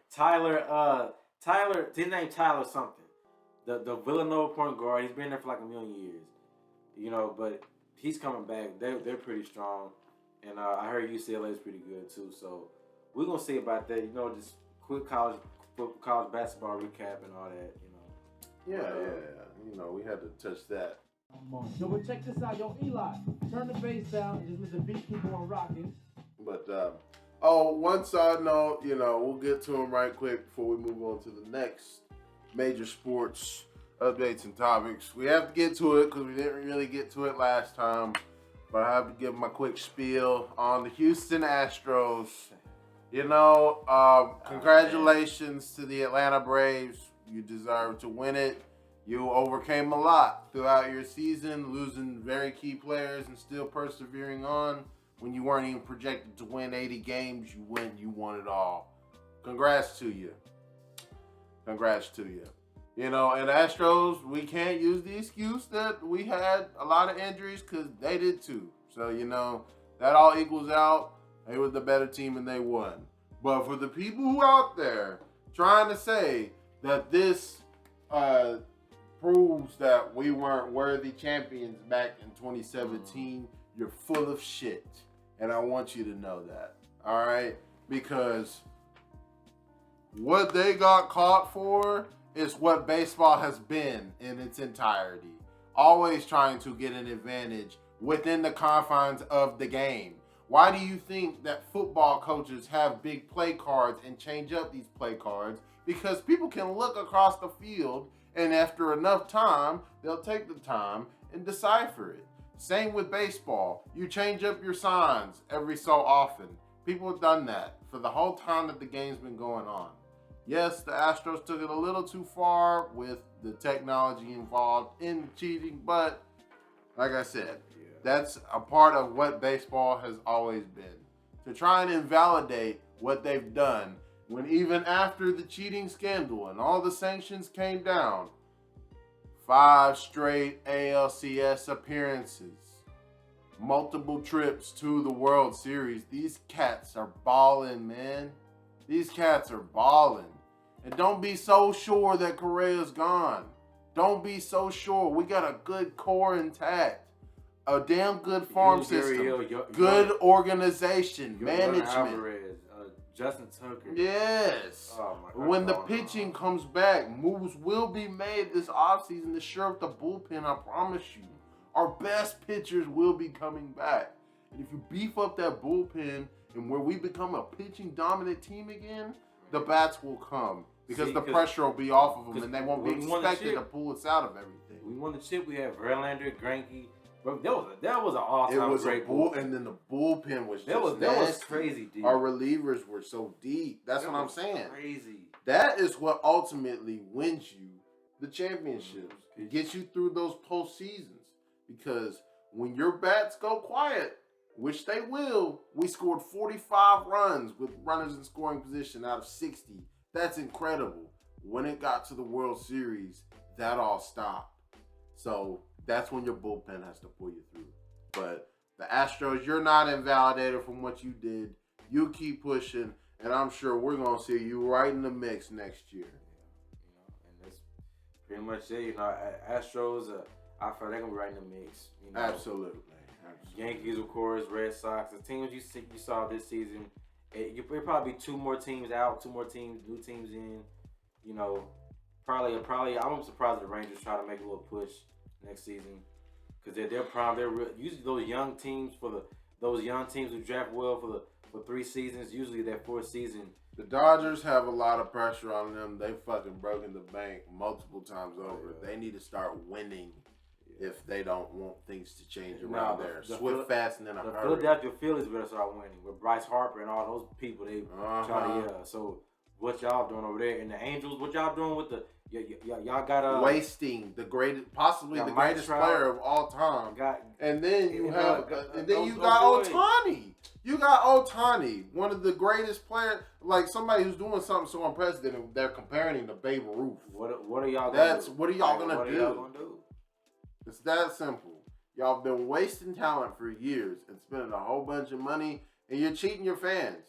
Tyler. His name Tyler something. The Villanova point guard. He's been there for like 1 million years. You know, but he's coming back. They're pretty strong, and I heard UCLA is pretty good too. So we're gonna see about that. You know, just quick college basketball recap and all that. You know. Yeah. You know, we had to touch that. Yo, but check this out, yo, Eli. Turn the bass down and just let the beat keep on rocking. But one side note, you know, we'll get to them right quick before we move on to the next major sports updates and topics. We have to get to it because we didn't really get to it last time. But I have to give my quick spiel on the Houston Astros. You know, congratulations to the Atlanta Braves. You deserve to win it. You overcame a lot throughout your season, losing very key players and still persevering on. When you weren't even projected to win 80 games, you won it all. Congrats to you. Congrats to you. You know, and Astros, we can't use the excuse that we had a lot of injuries because they did too. So, you know, that all equals out. They were the better team and they won. But for the people who out there trying to say that this proves that we weren't worthy champions back in 2017, you're full of shit. And I want you to know that. All right? Because what they got caught for is what baseball has been in its entirety. Always trying to get an advantage within the confines of the game. Why do you think that football coaches have big play cards and change up these play cards? Because people can look across the field and after enough time, they'll take the time and decipher it. Same with baseball. You change up your signs every so often. People have done that for the whole time that the game's been going on. Yes, the Astros took it a little too far with the technology involved in cheating, but like I said, that's a part of what baseball has always been. To try and invalidate what they've done when even after the cheating scandal and all the sanctions came down, 5 straight ALCS appearances, multiple trips to the World Series. These cats are balling, man. These cats are balling. And don't be so sure that Correa's gone. Don't be so sure. We got a good core intact. A damn good farm system. Good organization. Management. Alvarez, Justin Tucker. Yes. Oh my God. When the pitching comes back, moves will be made this offseason to shore up the bullpen, I promise you. Our best pitchers will be coming back. And if you beef up that bullpen and where we become a pitching dominant team again, the bats will come. Because the pressure will be off of them and they won't be expected to pull us out of everything. We won the chip. We had Verlander, Greinke. Bro, that was an all-time great bullpen. And then the bullpen was that was crazy deep. Our relievers were so deep. That's what I'm saying. Crazy. That is what ultimately wins you the championships. It gets you through those postseasons. Because when your bats go quiet, which they will, we scored 45 runs with runners in scoring position out of 60. That's incredible. When it got to the World Series, that all stopped. So that's when your bullpen has to pull you through. But the Astros, you're not invalidated from what you did. You keep pushing, and I'm sure we're going to see you right in the mix next year. And that's pretty much it. You know, Astros, I feel they're going to be right in the mix. You know, Absolutely. Yankees, of course, Red Sox. The teams you saw this season, you'll probably be 2 more teams out, 2 more teams, new teams in. You know, probably. I'm surprised the Rangers try to make a little push next season because they're prime. They're usually those young teams who draft well for 3 seasons. Usually their 4th season. The Dodgers have a lot of pressure on them. They fucking broken the bank multiple times over. They need to start winning if they don't want things to change around there. Swift, fast, and in a hurry. The Philadelphia Phillies better start winning with Bryce Harper and all those people. They try to So what y'all doing over there? And the Angels, what y'all doing with the y'all got wasting the greatest, possibly the greatest player of all time. And then you got Ohtani. You got Ohtani, one of the greatest players, like somebody who's doing something so unprecedented. They're comparing him to Babe Ruth. What are y'all gonna do? What are y'all gonna do? It's that simple. Y'all been wasting talent for years and spending a whole bunch of money, and you're cheating your fans.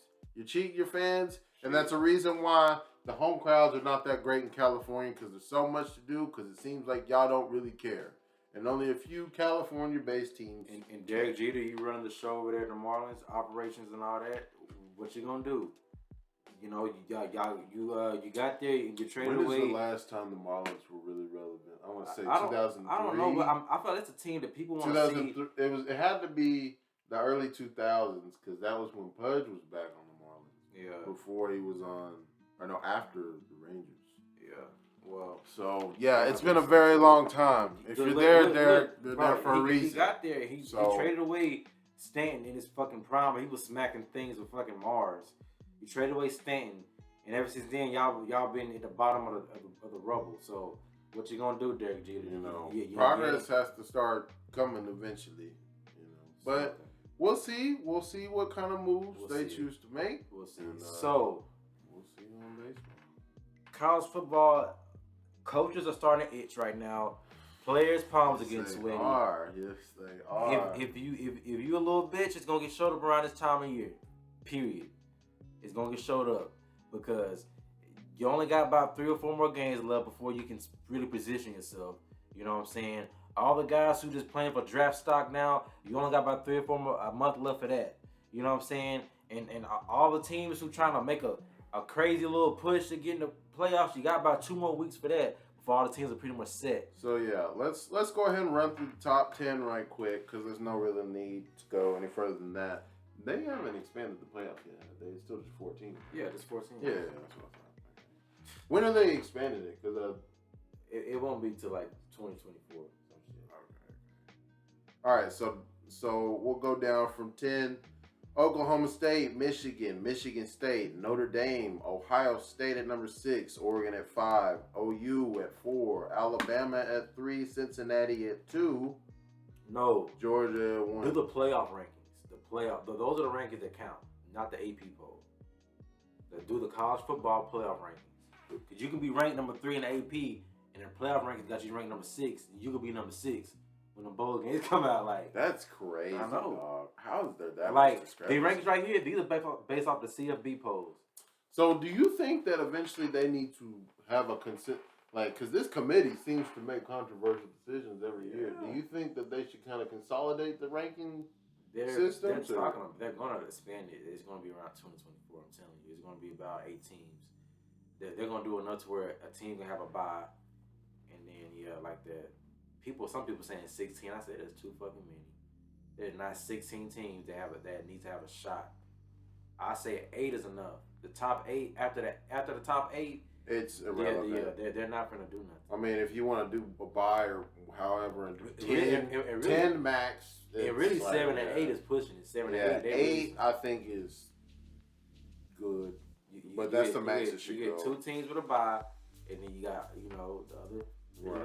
And that's a reason why the home crowds are not that great in California, because there's so much to do, because it seems like y'all don't really care. And only a few California-based teams. And Derek Jeter, you running the show over there at the Marlins, operations and all that. What you gonna do? You know, you got there, you traded away. When was the last time the Marlins were really relevant? I want to say 2003. I don't know, but I feel like it's a team that people want to see. It had to be the early 2000s, because that was when Pudge was back on the Marlins. Yeah. Before he was on, or no, after the Rangers. Yeah. Well. So yeah, it's been a very long time. If you're there, they're there for a reason. He got there. He traded away Stanton in his fucking prime. He was smacking things with fucking Mars. He traded away Stanton, and ever since then, y'all been at the bottom of the rubble. So What you gonna do, Derek Jeter? You know, You progress has to start coming eventually. You know, but we'll see. We'll see what kind of moves they choose to make. We'll see. And, So we'll see on baseball. College football coaches are starting to itch right now. Players' palms are getting sweaty. Yes, they are. If you a little bitch, it's gonna get showed up around this time of year. Period. It's gonna get showed up because you only got about 3 or 4 more games left before you can really position yourself. You know what I'm saying? All the guys who just playing for draft stock now, you only got about 3 or 4 more a month left for that. You know what I'm saying? And all the teams who trying to make a crazy little push to get in the playoffs, you got about 2 more weeks for that before all the teams are pretty much set. So yeah, let's go ahead and run through the top 10 right quick because there's no real need to go any further than that. They haven't expanded the playoffs yet. They still just 14. Yeah, just 14. Yeah, that's what I thought. When are they expanding it? Because it won't be till like 2024. Some shit. Okay. All right, so we'll go down from 10. Oklahoma State, Michigan, Michigan State, Notre Dame, Ohio State at number 6, Oregon at 5, OU at 4, Alabama at 3, Cincinnati at 2. No, Georgia at 1. do the playoff rankings. Those are the rankings that count, not the AP poll. Do the college football playoff rankings. Because you can be ranked number 3 in the AP, and the playoff rankings got you ranked number 6, and you could be number 6 when the bowl games come out. Like, that's crazy. I know. Dog. How is there that like, much discrepancy? the rankings right here, these are based off the CFB polls. So do you think that eventually they need to have a because this committee seems to make controversial decisions every year. Do you think that they should kind of consolidate the ranking system? They're going to expand it. It's going to be around 2024, I'm telling you. It's going to be about 8 teams. They're going to do enough to where a team can have a bye. And then, like that. Some people saying 16. I said that's too fucking many. There's not 16 teams that need to have a shot. I say 8 is enough. The top 8, after the top 8, it's irrelevant. They're not going to do nothing. I mean, if you want to do a bye or however, and do 10, 10 max. It really like 7 and 8 is pushing it. 7 and 8. 8 I think is good. But that's the max that should go. You get 2 teams with a bye, and then you got, the other. Right.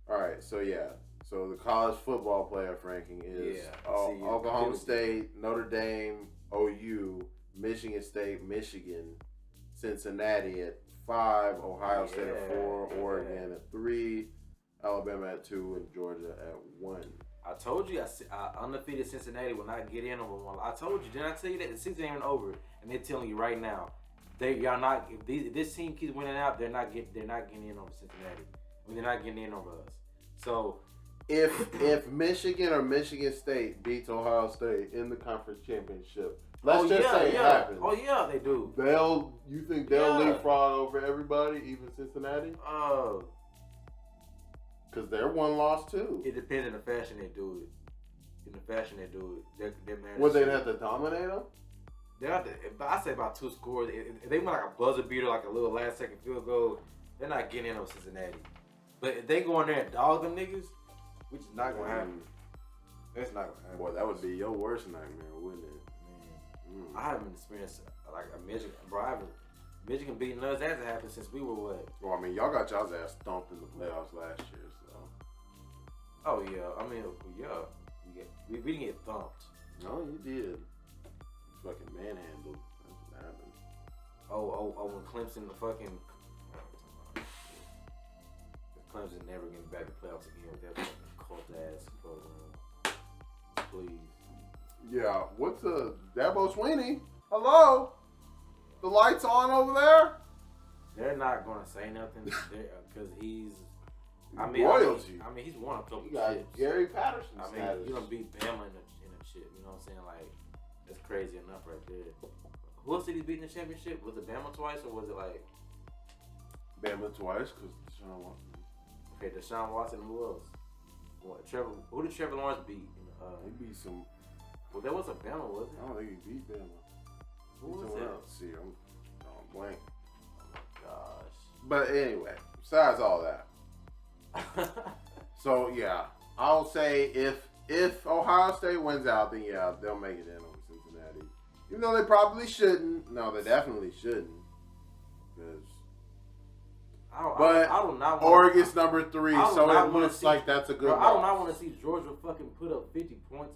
All right. So the college football playoff ranking is Oklahoma State, Notre Dame, OU, Michigan State, Michigan, Cincinnati at 5, Ohio State at 4, Oregon at 3, Alabama at 2, and Georgia at 1. I told you, undefeated Cincinnati will not get in over 1. I told you, didn't I tell you that the season ain't even over? And they're telling you right now, y'all not. If this team keeps winning out, they're not getting in over Cincinnati. They're not getting in over us. So if Michigan or Michigan State beats Ohio State in the conference championship, let's just say it happens. Oh yeah, they do. You think they'll leapfrog over everybody, even Cincinnati? Because they're 1 loss too. It depends on the fashion they do it. In the fashion they do it, they're mad. Would they have to dominate them? I say about 2 scores. If they win like a buzzer beater, like a little last second field goal, they're not getting in on Cincinnati. But if they go in there and dog them niggas, which is not gonna happen. That's not gonna happen. Boy, that would be your worst nightmare, wouldn't it? Man, I haven't experienced like a Michigan. Bro, Michigan beating us. That hasn't happened since we were what? Well, I mean, y'all got y'all's ass stomped in the playoffs last year, so. Oh yeah, I mean, we didn't get thumped. No, you did. Fucking manhandled. That's what happened. Oh, when Clemson Clemson never getting back to playoffs again with that fucking cult ass program. Please. Yeah, what's Dabo Sweeney? Hello? The lights on over there? They're not gonna say nothing because he's royalty. I mean, he's won a couple got chips. Gary Patterson. You gonna beat Bama in the shit. You know what I'm saying? Like, that's crazy enough right there. Who else did he beat in the championship? Was it Bama twice or was it like Bama twice? Because Deshaun Watson. Okay, Deshaun Watson. Who else? Who did Trevor Lawrence beat? He beat some. Well, there was a Bama, wasn't it? I don't think he beat Bama. Who was that? See, I'm blank. Oh my gosh. But anyway, besides all that. So yeah, I'll say if Ohio State wins out, then yeah, they'll make it in over Cincinnati. Even though they probably shouldn't. No, they definitely shouldn't. Because I do not want. Oregon's number 3, I do so not it wanna looks see- like that's a good Bro, loss. I do not want to see Georgia fucking put up 50 points.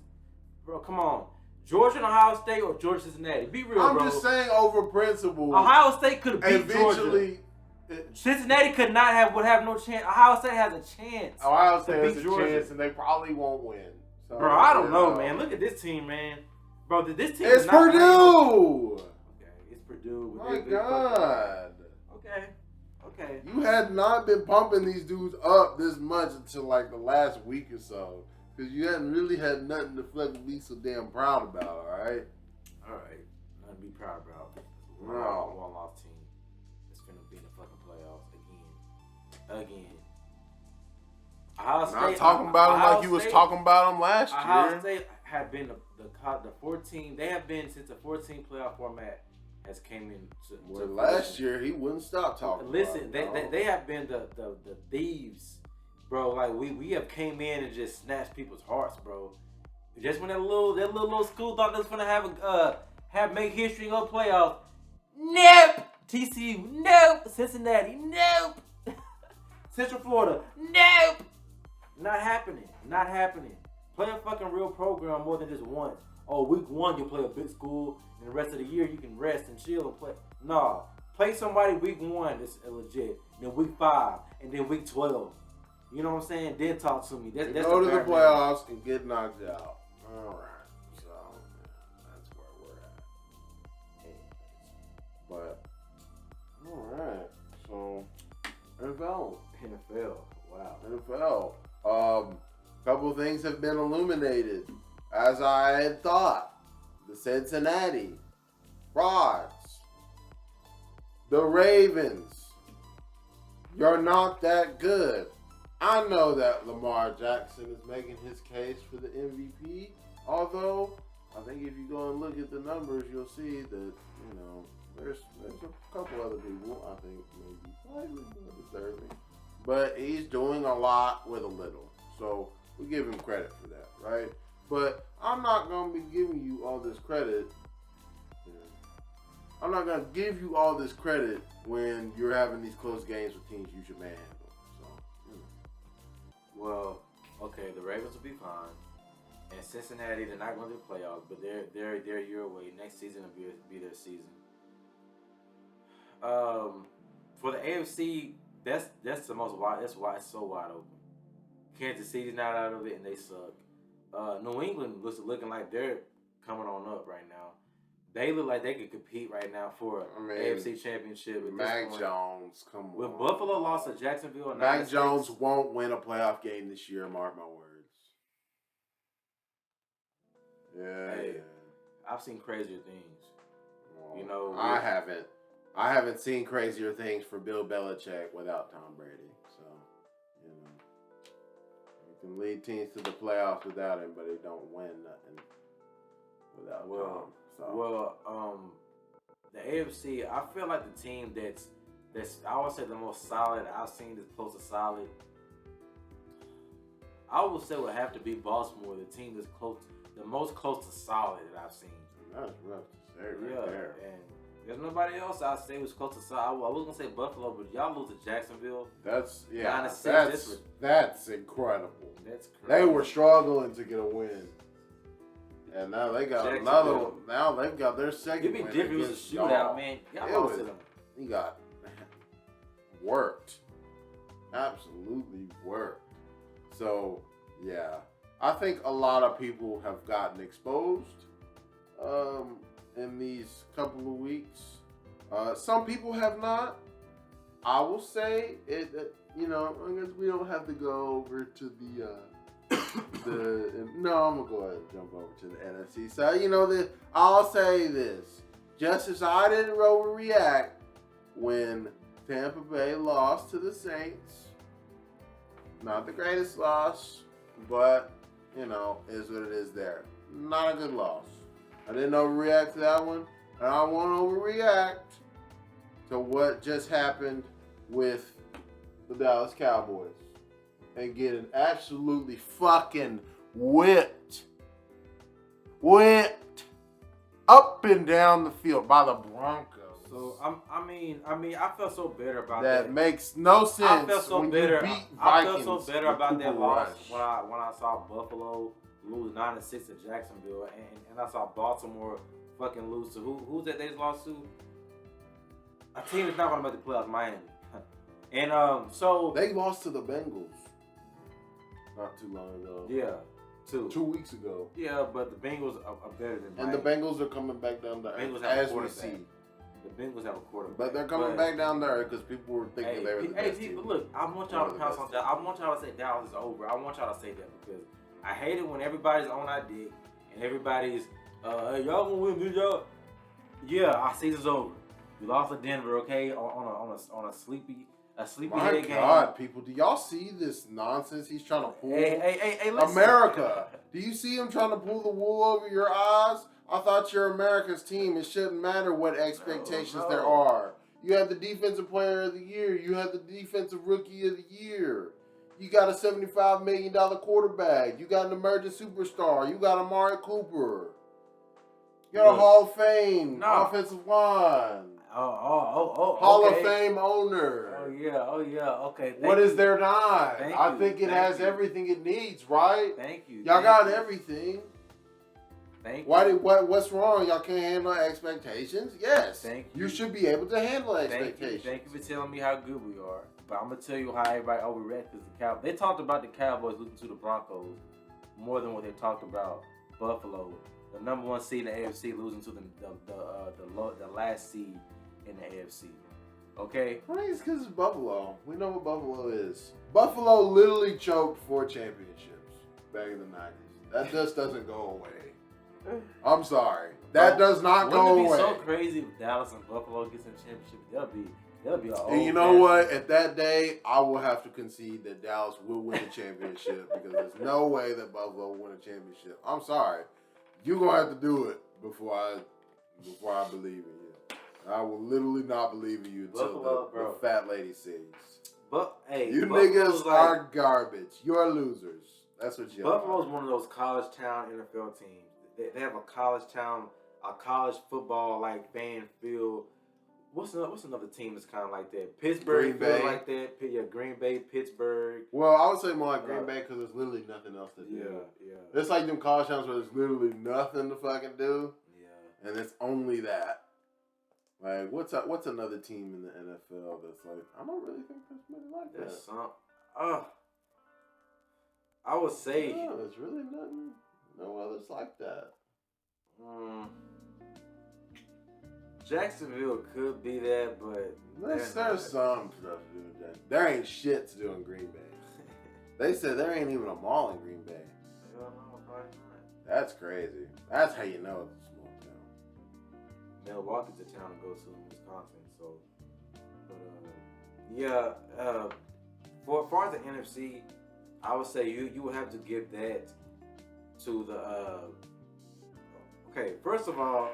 Bro, come on. Georgia and Ohio State or Georgia Cincinnati? Be real, I'm bro. just saying over principle. Ohio State could have beat Georgia. Eventually, Cincinnati would have no chance. Ohio State has a chance. Ohio State to has beat a Georgia. chance, and they probably won't win. So, Bro, I don't you know, man. Look at this team, man. Bro, this team It's is not Purdue. Okay, it's Purdue. With My their big God. fucking- Okay. You had not been pumping these dudes up this much until like the last week or so. Because you hadn't really had nothing to fucking be so damn proud about, alright? Alright. Nothing to be proud about. No. One loss team. It's gonna be in the fucking playoffs again. Ohio State. Not talking about them like you was talking about them last Ohio year. State have been the 14. They have been since the 14 playoff format has came in. Well, last year he wouldn't stop talking. Listen, about it, they have been the thieves, bro. Like we have came in and just snatched people's hearts, bro. Just when that little school thought they was gonna have make history and go playoffs. Nope. TCU, nope. Cincinnati, nope. Central Florida, nope. Not happening. Not happening. Play a fucking real program more than just once. Oh, week 1 you play a big school, and the rest of the year you can rest and chill and play. Nah, play somebody week 1 that's legit. Then week 5, and then week 12. You know what I'm saying? Then talk to me. That's go to the bare playoffs and get knocked out. All right, so that's where we're at. But all right, so NFL. NFL. NFL. Couple things have been illuminated, as I had thought. The Cincinnati frauds, the Ravens. You're not that good. I know that Lamar Jackson is making his case for the MVP. Although, I think if you go and look at the numbers, you'll see that, there's a couple other people I think maybe slightly more deserving. But he's doing a lot with a little. So we give him credit for that, right? But I'm not going to be giving you all this credit. I'm not going to give you all this credit when you're having these close games with teams you should manhandle. So, Well, okay, the Ravens will be fine. And Cincinnati, they're not going to the playoffs, but they're a year away. Next season will be their season. For the AFC, that's the most wide. That's why it's so wide open. Kansas City's not out of it, and they suck. New England looking like they're coming on up right now. They look like they could compete right now for AFC Championship. Mac Jones, come on. With Buffalo lost to Jacksonville, Mac Jones won't win a playoff game this year. Mark my words. Yeah. Hey, I've seen crazier things. Well, I haven't seen crazier things for Bill Belichick without Tom Brady. So, you can lead teams to the playoffs without him, but he don't win nothing without Tom. So. The AFC, I feel like the team that's I would say the most solid I've seen that's close to solid. I would say would have to be Baltimore, the team that's the most close to solid that I've seen. That's rough to say right there. And there's nobody else I'd say was close to solid. I was gonna say Buffalo, but y'all lose to Jacksonville. That's incredible. That's crazy. They were struggling to get a win. And now they got another one. Now they've got their second win. It'd be different. It was a shootout, man. Y'all lost to them. He got worked. Absolutely worked. So, yeah. I think a lot of people have gotten exposed in these couple of weeks. Some people have not. I will say it. I guess we don't have to go over to no, I'm gonna go ahead and jump over to the NFC. So I'll say this: just as I didn't overreact when Tampa Bay lost to the Saints, not the greatest loss, but is what it is. There, not a good loss. I didn't overreact to that one, and I won't overreact to what just happened with the Dallas Cowboys and getting absolutely fucking whipped up and down the field by the Broncos. So I mean, I felt so better about That that. makes no sense. I felt so when better. You beat I Vikings felt so better with about that Cooper loss Rush. when I saw Buffalo lose 9-6 to Jacksonville, and I saw Baltimore fucking lose to who's that they just lost to? A team that's not gonna make the playoffs, Miami. And so They lost to the Bengals not too long ago. yeah, 2 weeks ago. yeah, but the Bengals are better than And Miami. the Bengals are coming back down to Bengals earth, have a as we quarterback. see. The Bengals have a quarterback, But they're coming back down there because people were thinking they were the best people, team. look, I want y'all One to of the pounce best on Dallas. I want y'all to say Dallas is over. I want y'all to say that because I hate it when everybody's on our dick and everybody's, hey, y'all gonna win, good job. Yeah, our season's over. We lost to Denver, okay, on a sleepy My head game. God, people, do y'all see this nonsense he's trying to pull? Hey, listen. America, do you see him trying to pull the wool over your eyes? I thought you're America's team. It shouldn't matter what expectations there are. You have the defensive player of the year. You have the defensive rookie of the year. You got a $75 million quarterback. You got an emerging superstar. You got Amari Cooper. You got a Hall of Fame offensive line. Hall okay. of Fame owner. Oh yeah, okay. What is there not? Thank I you, think it thank has you. everything it needs, right? Thank you. Y'all thank got you. everything. Thank you. What's wrong? Y'all can't handle expectations? Yes. Thank you. You should be able to handle Thank expectations. you for telling me how good we are. But I'm gonna tell you how everybody overreacted because the Cowboys. They talked about the Cowboys losing to the Broncos more than what they talked about Buffalo, the #1 seed in the AFC, losing to the last seed in the AFC. Okay. I think it's because it's Buffalo. We know what Buffalo is. Buffalo literally choked 4 championships back in the 90s. That just doesn't go away. I'm sorry. That does not go Wouldn't it away. be so crazy if Dallas and Buffalo get some championship? That'll be all. And you know what? At that day, I will have to concede that Dallas will win the championship because there's no way that Buffalo will win a championship. I'm sorry. You're going to have to do it before I believe in you. I will literally not believe in you until the fat lady sings. But hey, you Buffalo's niggas are garbage. You're losers. That's what you are. Buffalo's one of those college town NFL teams. They have a college football like fan feel. What's another team that's kind of like that? Pittsburgh Green Bay. like that. Yeah, Green Bay, Pittsburgh. Well, I would say more like Green Bay because there's literally nothing else to do. Yeah. It's like them college towns where there's literally nothing to fucking do. Yeah. And it's only that. Like, what's another team in the NFL that's like, I don't really think there's many like that. There's some. I would say. No, there's really nothing. No others like that. Jacksonville could be that, but There's some stuff to do in Jacksonville. There ain't shit to do in Green Bay. They said there ain't even a mall in Green Bay. Hell no, probably not. That's crazy. That's how you know it's a small town. Milwaukee's a town to go to in Wisconsin, so. But for as far as the NFC, I would say you would have to give that to the. Okay, first of all,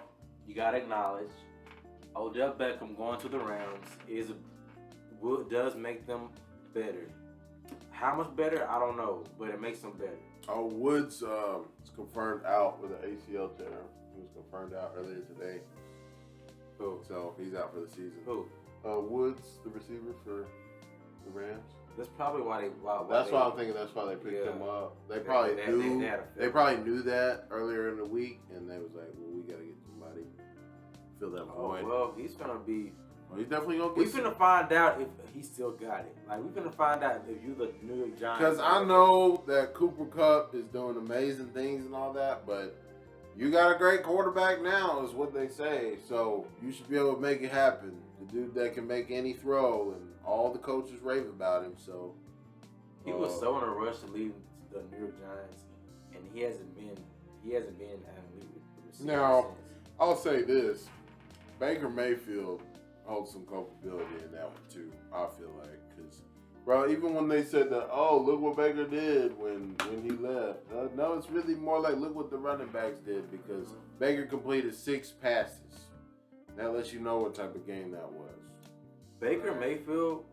you gotta acknowledge Odell Beckham going to the Rams does make them better. How much better? I don't know, but it makes them better. Oh, Woods is confirmed out with an ACL tear. He was confirmed out earlier today. Who? So he's out for the season. Who? Woods, the receiver for the Rams. That's probably why they. That's why I'm thinking. That's why they picked him up. They probably knew. They probably knew that earlier in the week, and they was like, "Well, we gotta get somebody fill that void." Well, he's gonna be. Well, he's definitely gonna get. We finna find out if he still got it. Like we finna find out if you the New York Giants. Because I know that Cooper Kupp is doing amazing things and all that, but you got a great quarterback now, is what they say. So you should be able to make it happen. The dude that can make any throw, and all the coaches rave about him. So he was so in a rush to leave the New York Giants, and he hasn't been now, I'll say this: Baker Mayfield holds some culpability in that one too. I feel like, because bro, even when they said that, oh, look what Baker did when he left. No, it's really more like look what the running backs did, because Baker completed 6 passes. That lets you know what type of game that was. Baker Mayfield.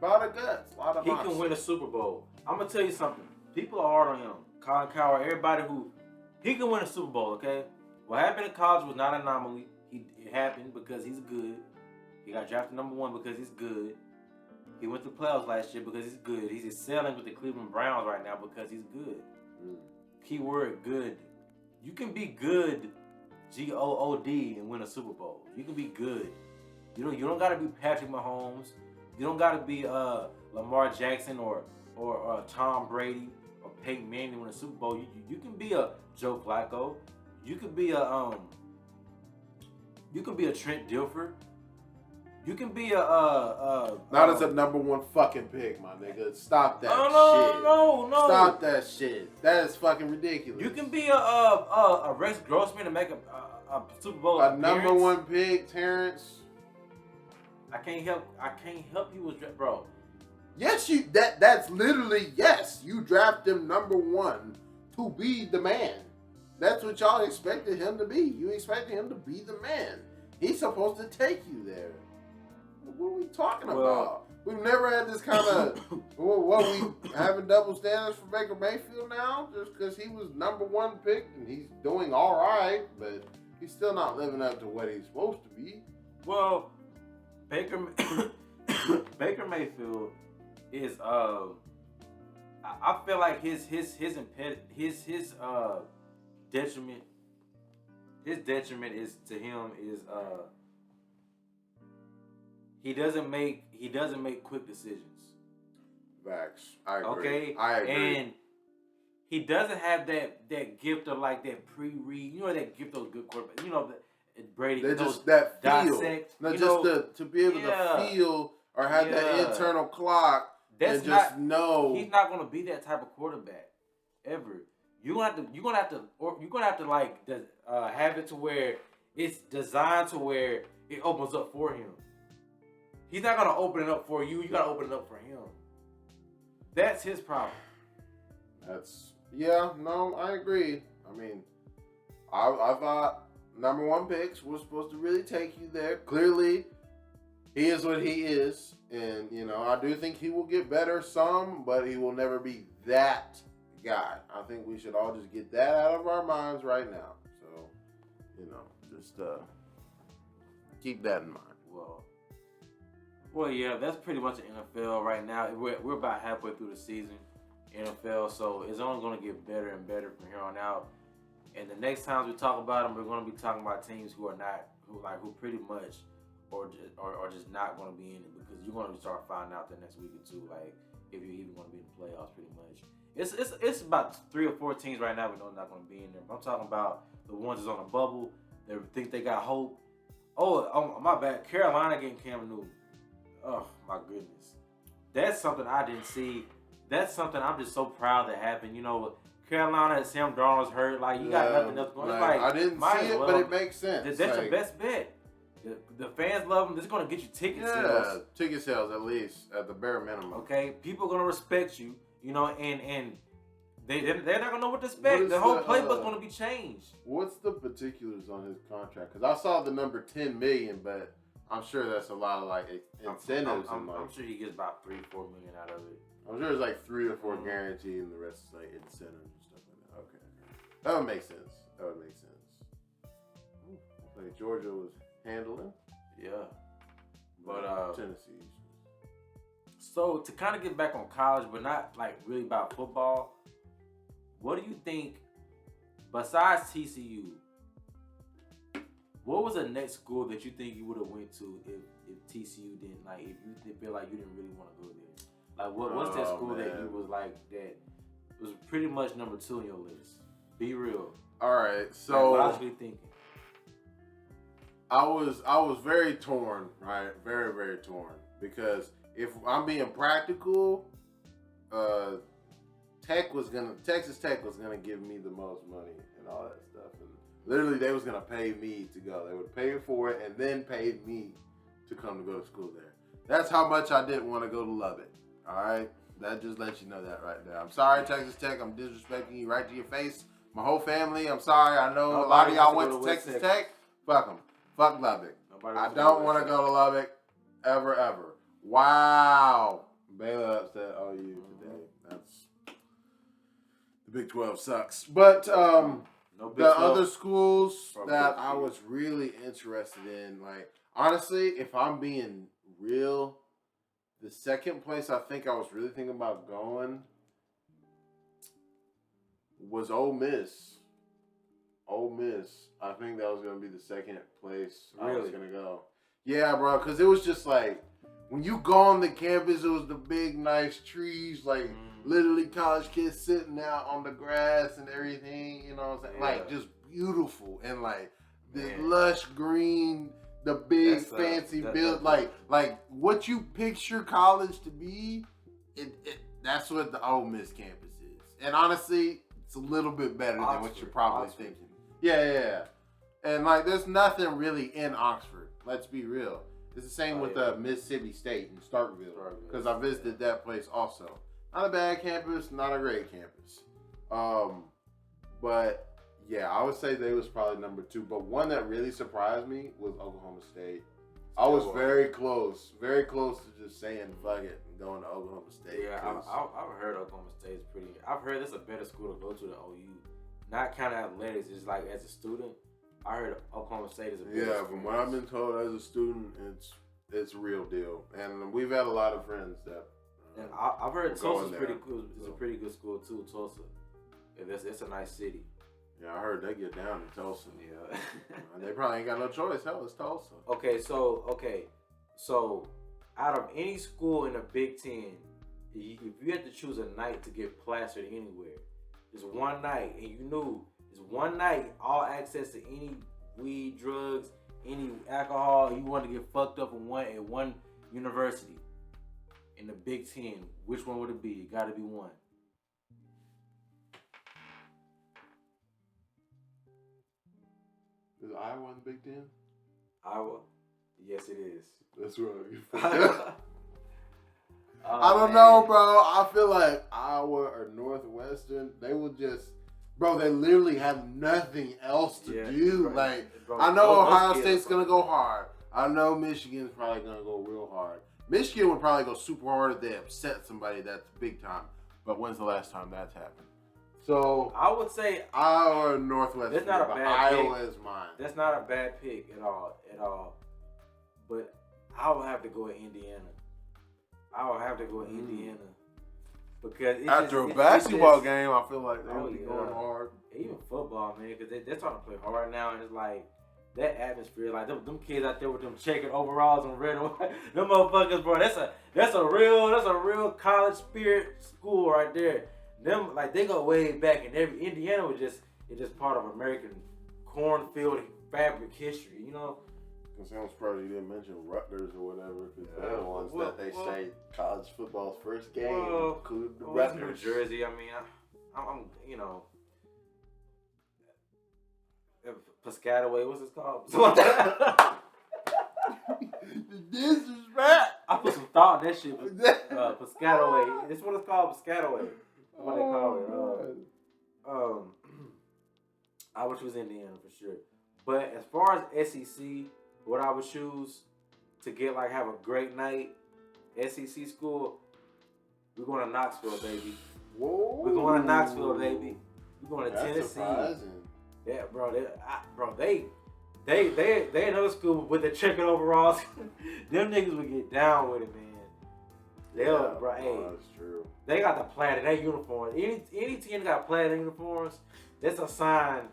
A lot of guts, a lot of he can win a Super Bowl. I'm gonna tell you something. People are hard on him. Colin Cowherd, everybody he can win a Super Bowl. Okay, what happened in college was not an anomaly. It happened because he's good. He got drafted number 1 because he's good. He went to playoffs last year because he's good. He's excelling with the Cleveland Browns right now because he's good. Keyword good. You can be good, G-O-O-D, and win a Super Bowl. You can be good. You don't gotta be Patrick Mahomes. You don't gotta be Lamar Jackson or Tom Brady or Peyton Manning to win a Super Bowl. You can be a Joe Flacco. You could be a Trent Dilfer. You can be not as a number 1 fucking pick, my nigga. Stop that shit. No. Stop that shit. That is fucking ridiculous. You can be a Rex Grossman to make a Super Bowl a appearance. number 1 pick, Terrence. I can't help you with bro. Yes, that's literally yes. You draft him number 1 to be the man. That's what y'all expected him to be. You expected him to be the man. He's supposed to take you there. What are we talking about? We've never had this kind of what we having double standards for Baker Mayfield now, just because he was number 1 pick and he's doing all right, but he's still not living up to what he's supposed to be. Well, Baker Mayfield is I feel like his detriment is to him is he doesn't make quick decisions. Facts. I agree. Okay? I agree. And he doesn't have that gift of like that pre-read. You know that gift of good quarterback. You know Brady. They're just that feel. Dissect, No, just to be able to feel or have that internal clock and just know. He's not gonna be that type of quarterback ever. You're gonna have to like have it to where it's designed to where it opens up for him. He's not gonna open it up for you. You gotta open it up for him. That's his problem. I agree. I mean, I thought number 1 picks were supposed to really take you there. Clearly, he is what he is, and I do think he will get better some, but he will never be that guy. I think we should all just get that out of our minds right now. So, just keep that in mind. Well, yeah, that's pretty much the NFL right now. We're about halfway through the season, NFL, so it's only going to get better and better from here on out. And the next time we talk about them, we're going to be talking about teams who pretty much or just not going to be in it, because you're going to start finding out the next week or two, like if you're even going to be in the playoffs, pretty much. It's about 3 or 4 teams right now we know not going to be in there. But I'm talking about the ones that's on the bubble. They think they got hope. Oh, my bad. Carolina getting Cam Newton. Oh, my goodness. That's something I didn't see. That's something I'm just so proud that happened. Carolina, Sam Darnold's hurt. Like, you got nothing else going on. Like, I didn't see it, but it makes sense. That's your best bet. The fans love them. This is going to get you ticket sales. Yeah, ticket sales at least, at the bare minimum. Okay? People are going to respect you, and they're not going to know what to expect. The whole playbook's going to be changed. What's the particulars on his contract? Because I saw the number $10 million, but I'm sure that's a lot of like incentives. I'm sure he gets about $3-4 million out of it. I'm sure it's like 3 or 4 guaranteed, and the rest is like incentives and stuff like that. Okay, that would make sense. Like Georgia was handling. Yeah, but Tennessee. So to kind of get back on college, but not like really about football. What do you think, besides TCU? What was the next school that you think you would have went to if TCU didn't, like, if you feel like you didn't really want to go there? Like, what's that school that you was like, that was pretty much number 2 on your list? Be real. All right, so like, logically thinking. I was very torn, right? Very, very torn, because if I'm being practical, Texas Tech was gonna give me the most money and all that stuff. And literally, they was gonna pay me to go. They would pay for it and then pay me to come to go to school there. That's how much I didn't want to go to Lubbock. All right, that just lets you know that right there. I'm sorry, Texas Tech. I'm disrespecting you right to your face. My whole family. I'm sorry. I know a lot of y'all went to Texas Tech. Fuck them. Fuck Lubbock. I don't want to go to Lubbock ever. Wow. Baylor upset OU today. That's the Big 12 sucks. But no, No Big The 12. other schools Probably that Big I was really interested in, like, honestly, if I'm being real, the second place I think I was really thinking about going was Ole Miss. Ole Miss. I think that was going to be the second place I was Really? going to go. Yeah, bro, because it was just like, when you go on the campus, it was the big, nice trees, like, literally college kids sitting out on the grass and everything, you know what I'm saying? Yeah. Like, just beautiful. And, like, the Man. lush green, the big, That's, fancy that- build. that- Like, what you picture college to be, that's what the Ole Miss campus is. And honestly, it's a little bit better than what Oxford. you're probably Oxford. thinking. Yeah. And, like, there's nothing really in Oxford. Let's be real. It's the same with Mississippi State in Starkville. Because I visited that place also. Not a bad campus, not a great campus. But, yeah, I would say they was probably number 2. But one that really surprised me was Oklahoma State. I was very close to just saying, fuck it, and going to Oklahoma State. Yeah, I've heard Oklahoma State's pretty. I've heard it's a better school to go to than OU. Not kind of athletics, just like as a student. I heard Oklahoma State is a better Yeah, from what I've been told as a student, it's a real deal. And we've had a lot of friends that. And I've heard Tulsa's there. pretty cool. It's a pretty good school too, Tulsa. It's a nice city. Yeah, I heard they get down in Tulsa. Yeah. And they probably ain't got no choice. Hell, it's Tulsa. Okay, so out of any school in the Big Ten, if you had to choose a night to get plastered anywhere, just one night, and you knew just one night, all access to any weed, drugs, any alcohol, you want to get fucked up at one university in the Big Ten, which one would it be? It got to be one. Is Iowa in the Big Ten? Iowa? Yes, it is. That's right. Oh, I don't know, bro. I feel like Iowa or Northwestern, they will just, bro, they literally have nothing else to do. Right. Like, Bro, I know those Ohio kids State's are going to go hard. I know Michigan's probably going to go real hard. Michigan would probably go super hard if they upset somebody that's big time. But when's the last time that's happened? So, I would say Iowa or Northwestern. That's not a but bad Iowa pick. is mine. That's not a bad pick at all. But I would have to go with Indiana. Because After a basketball game, I feel like they would be going hard. Even football, man, because they're trying to play hard now, and it's like that atmosphere, like them kids out there with them checkered overalls and red and white, them motherfuckers, bro. That's a real college spirit school right there. Them like they go way back, and Indiana was just part of American cornfield fabric history, you know. Because I'm surprised you didn't mention Rutgers or whatever, because they're the ones that they say college football's first game include the Rutgers. New Jersey. I mean, I'm you know, Piscataway. What's it called? The disrespect. I put some thought in that shit. Piscataway. This what it's called, Piscataway. What they call it. I would choose Indiana for sure. But as far as SEC, what I would choose to get have a great night, SEC school, we're going to Knoxville, baby. Whoa. We're going to Knoxville, baby. We're going to That's Tennessee. Surprising. Yeah, bro. They another school with the checkered overalls. Them niggas would get down with it, man. That's true. They got the plaid in their uniforms. Any team got plaid in uniforms, that's a sign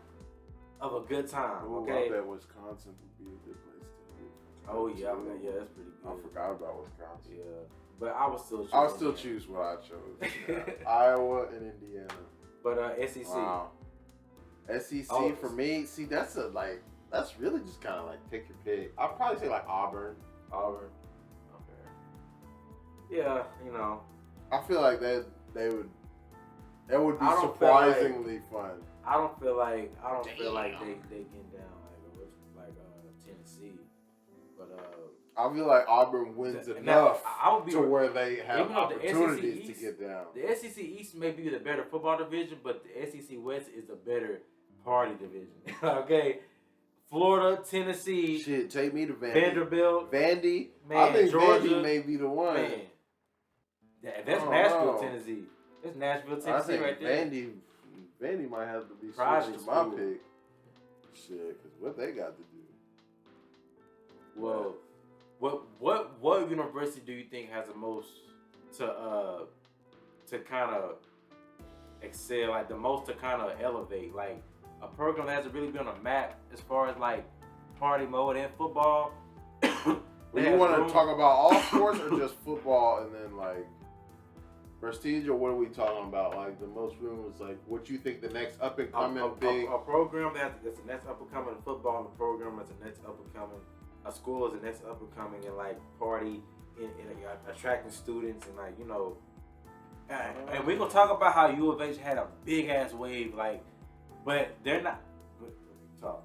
of a good time. Ooh, Okay. I bet Wisconsin would be a good place to live. Oh yeah, that's pretty good. I forgot about Wisconsin. Yeah, but I would still choose. I'll still choose what I chose. Yeah. Iowa and Indiana. But SEC. Wow. SEC for me. See, that's really just kind of pick your pick. I'd probably say Auburn. Auburn. Okay. Yeah, you know. I feel like that would be I don't surprisingly fun. I don't feel like they getting down like Tennessee, but I feel like Auburn wins enough to where they have opportunities to get down. The SEC East may be the better football division, but the SEC West is the better party division. Okay, Florida, Tennessee, shit, take me to Vandy. Vanderbilt, Vandy, man, I think Georgia, Vandy may be the one. Man, that's Nashville, Tennessee. That's Nashville, Tennessee, right there. Vandy Vandy might have to be Private switched to my school. pick. Shit, because what they got to do? Well, what university do you think has the most to kind of excel, like the most to kind of elevate, like a program that hasn't really been on a map as far as like party mode and football? Well, you want to talk about all sports or just football and then like prestige, or what are we talking about? Like the most room was like what you think the next up and coming big a program that's the next up and coming in football, and a program that's the next up and coming, a school is the next up and coming in like party in attracting students and like, you know. And we're gonna talk about how U of H had a big ass wave, like, but they're not. Talk.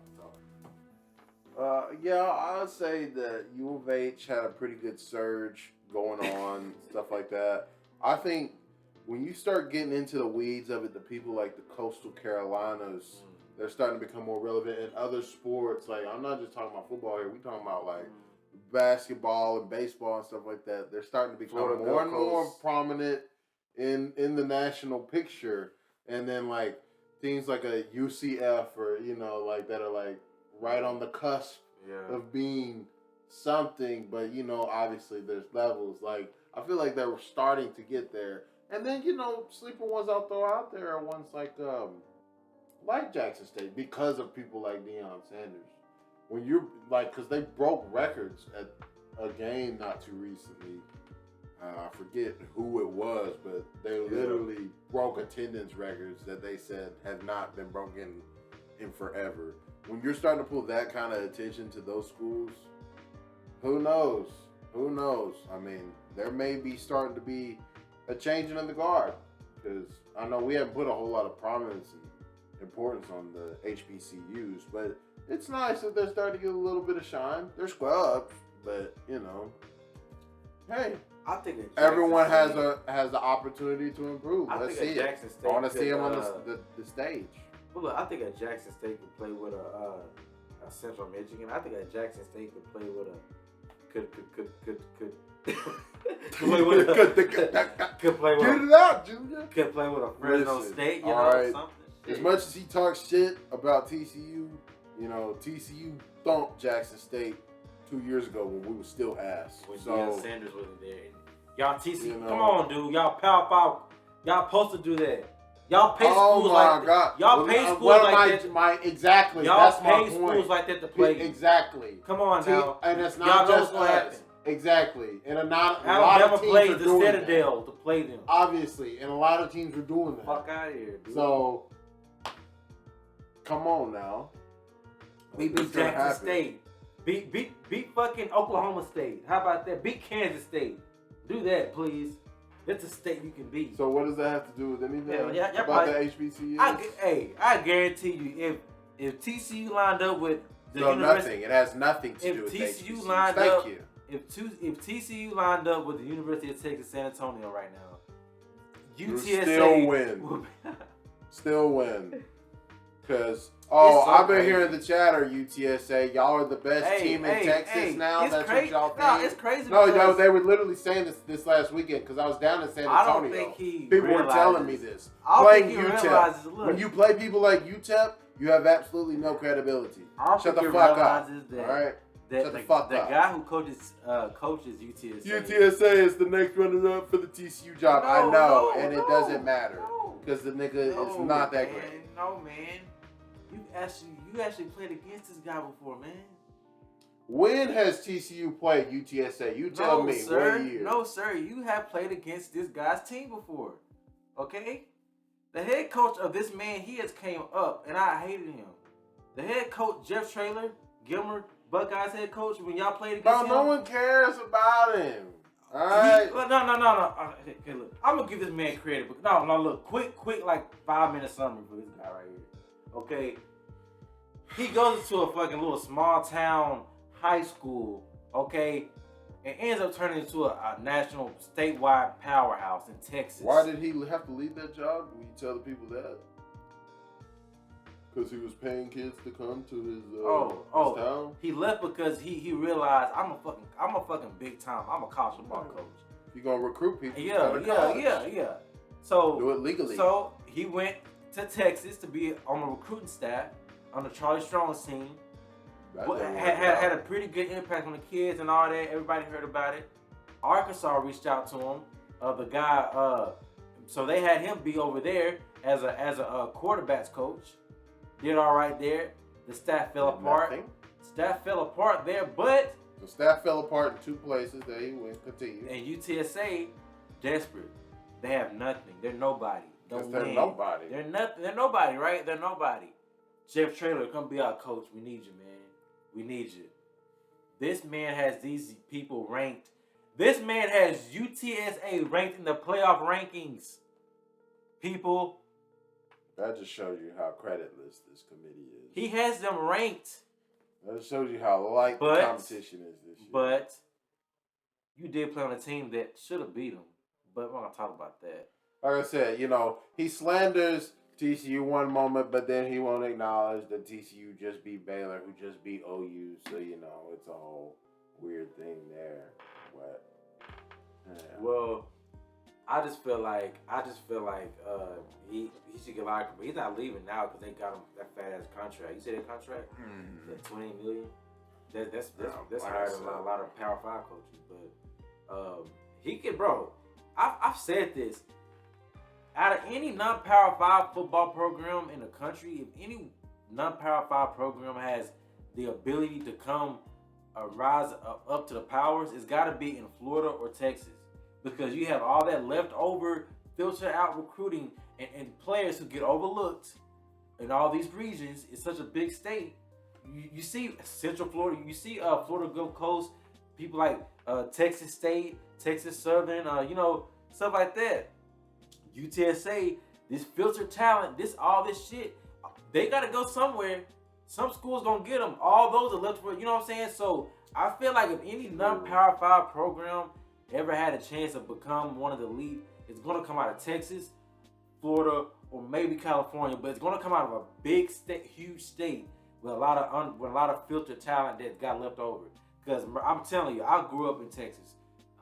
Yeah, I would say that U of H had a pretty good surge going on, stuff like that. I think when you start getting into the weeds of it, the people like the Coastal Carolinas, they're starting to become more relevant in other sports. Like, I'm not just talking about football here. We're talking about like basketball and baseball and stuff like that. They're starting to become Florida more and Gulf more Coast. prominent in the national picture. And then like things like a UCF or, you know, like that are like right on the cusp of being something. But, you know, obviously there's levels. Like, I feel like they were starting to get there. And then, you know, sleeper ones I'll throw out there are ones like Jackson State, because of people like Deion Sanders. When you're like, because they broke records at a game not too recently. I forget who it was, but they literally broke attendance records that they said have not been broken in forever. When you're starting to pull that kind of attention to those schools, who knows? Who knows? I mean, there may be starting to be a changing of the guard, because I know we haven't put a whole lot of prominence and importance on the HBCUs, but it's nice that they're starting to get a little bit of shine. They're scrubs, but you know, hey, I think everyone has the opportunity to improve. Let's see it. Jackson State I want to see him on the stage. Well, look, I think at Jackson State could play with a Central Michigan. I think at Jackson State could play with a could play with Get it out, Junior. Could play with a Fresno Listen, State, you know, alright. something. As much as he talks shit about TCU, you know, TCU thumped Jackson State 2 years ago when we were still ass. When So Deion Sanders wasn't there. Y'all TCU, you know. come on, dude. Y'all Power 5. Y'all supposed to do that. Y'all pay schools oh my like God. that. Y'all pay schools like that. Exactly. Y'all That's my pay point. schools like that to play. Exactly. Come on now. And it's Y'all not know just what's gonna us. happen. Exactly. And a lot Alabama of teams plays are the doing Citadel that. to play them. Obviously. And a lot of teams are doing that. Fuck out of here, dude. So, come on now. We beat Jackson State. Beat fucking Oklahoma State. How about that? Beat Kansas State. Do that, please. It's a state you can beat. So what does that have to do with anything Yeah, about probably, the HBCU? I guarantee you, if TCU lined up with the so university, nothing. It has nothing to do with TCU HBCUs. lined Thank up, you. if TCU lined up with the University of Texas San Antonio right now, UTSA still win. Still win. Because, I've been hearing the chatter, UTSA. Y'all are the best team in Texas now. That's what y'all think. No, it's crazy. No, they were literally saying this last weekend because I was down in San Antonio. I don't think people were telling me this. I Playing think he UTEP. realizes, look, When you play people like UTEP, you have absolutely no credibility. Shut the fuck up. All right? Shut the fuck up. The guy who coaches UTSA. UTSA is the next runner-up for the TCU job. I know, and it doesn't matter because the nigga is not that great. No, man. You actually played against this guy before, man. When has TCU played UTSA? You tell me. Sir. What year? No, sir. You have played against this guy's team before. Okay? The head coach of this man, he has came up, and I hated him. The head coach, Jeff Traylor, Gilmer, Buckeyes head coach, when y'all played against him. No one cares about him. All right? No. Okay, look. I'm going to give this man credit. But no, look. Quick, like 5-minute summary for this guy right here. Okay, he goes to a fucking little small town high school, okay, and ends up turning into a national statewide powerhouse in Texas. Why did he have to leave that job? Will you tell the people that? Because he was paying kids to come to his town? He left because he realized I'm a fucking big time. I'm a college football coach. You gonna recruit people? Yeah. So do it legally. So he went to Texas to be on the recruiting staff on the Charlie Strong's team. Had a pretty good impact on the kids and all that. Everybody heard about it. Arkansas reached out to him. The guy, so they had him be over there as a quarterbacks coach. Did all right there. The staff fell apart. Staff fell apart there, but the staff fell apart in 2 places. They went continue. And UTSA desperate. They have nothing. They're nobody. They're nobody. They're nothing. They're nobody, right? They're nobody. Jeff Traylor, come be our coach. We need you, man. We need you. This man has these people ranked. This man has UTSA ranked in the playoff rankings. People. That just shows you how creditless this committee is. He has them ranked. That just shows you how light the competition is this year. But you did play on a team that should have beat him. But we're going to talk about that. Like I said, you know, he slanders TCU one moment, but then he won't acknowledge that TCU just beat Baylor, who just beat OU. So, you know, it's a whole weird thing there. But, yeah. Well, I just feel like he should get locked. But he's not leaving now because they got him that fat ass contract. You see that contract? That $20 million. That's higher than a lot of Power 5 coaches. But he can, bro. I've said this. Out of any non-Power 5 football program in the country, if any non-Power 5 program has the ability to come rise up to the powers, it's got to be in Florida or Texas. Because you have all that leftover, filter out recruiting and players who get overlooked in all these regions. It's such a big state. You see Central Florida, you see Florida Gulf Coast, people like Texas State, Texas Southern, you know, stuff like that. UTSA, this filtered talent, all this shit, they got to go somewhere. Some schools gonna get them. All those are left for, you know what I'm saying? So I feel like if any non-Power 5 program ever had a chance to become one of the elite, it's gonna come out of Texas, Florida, or maybe California, but it's gonna come out of a big state, huge state with a lot of filtered talent that got left over. Because I'm telling you, I grew up in Texas.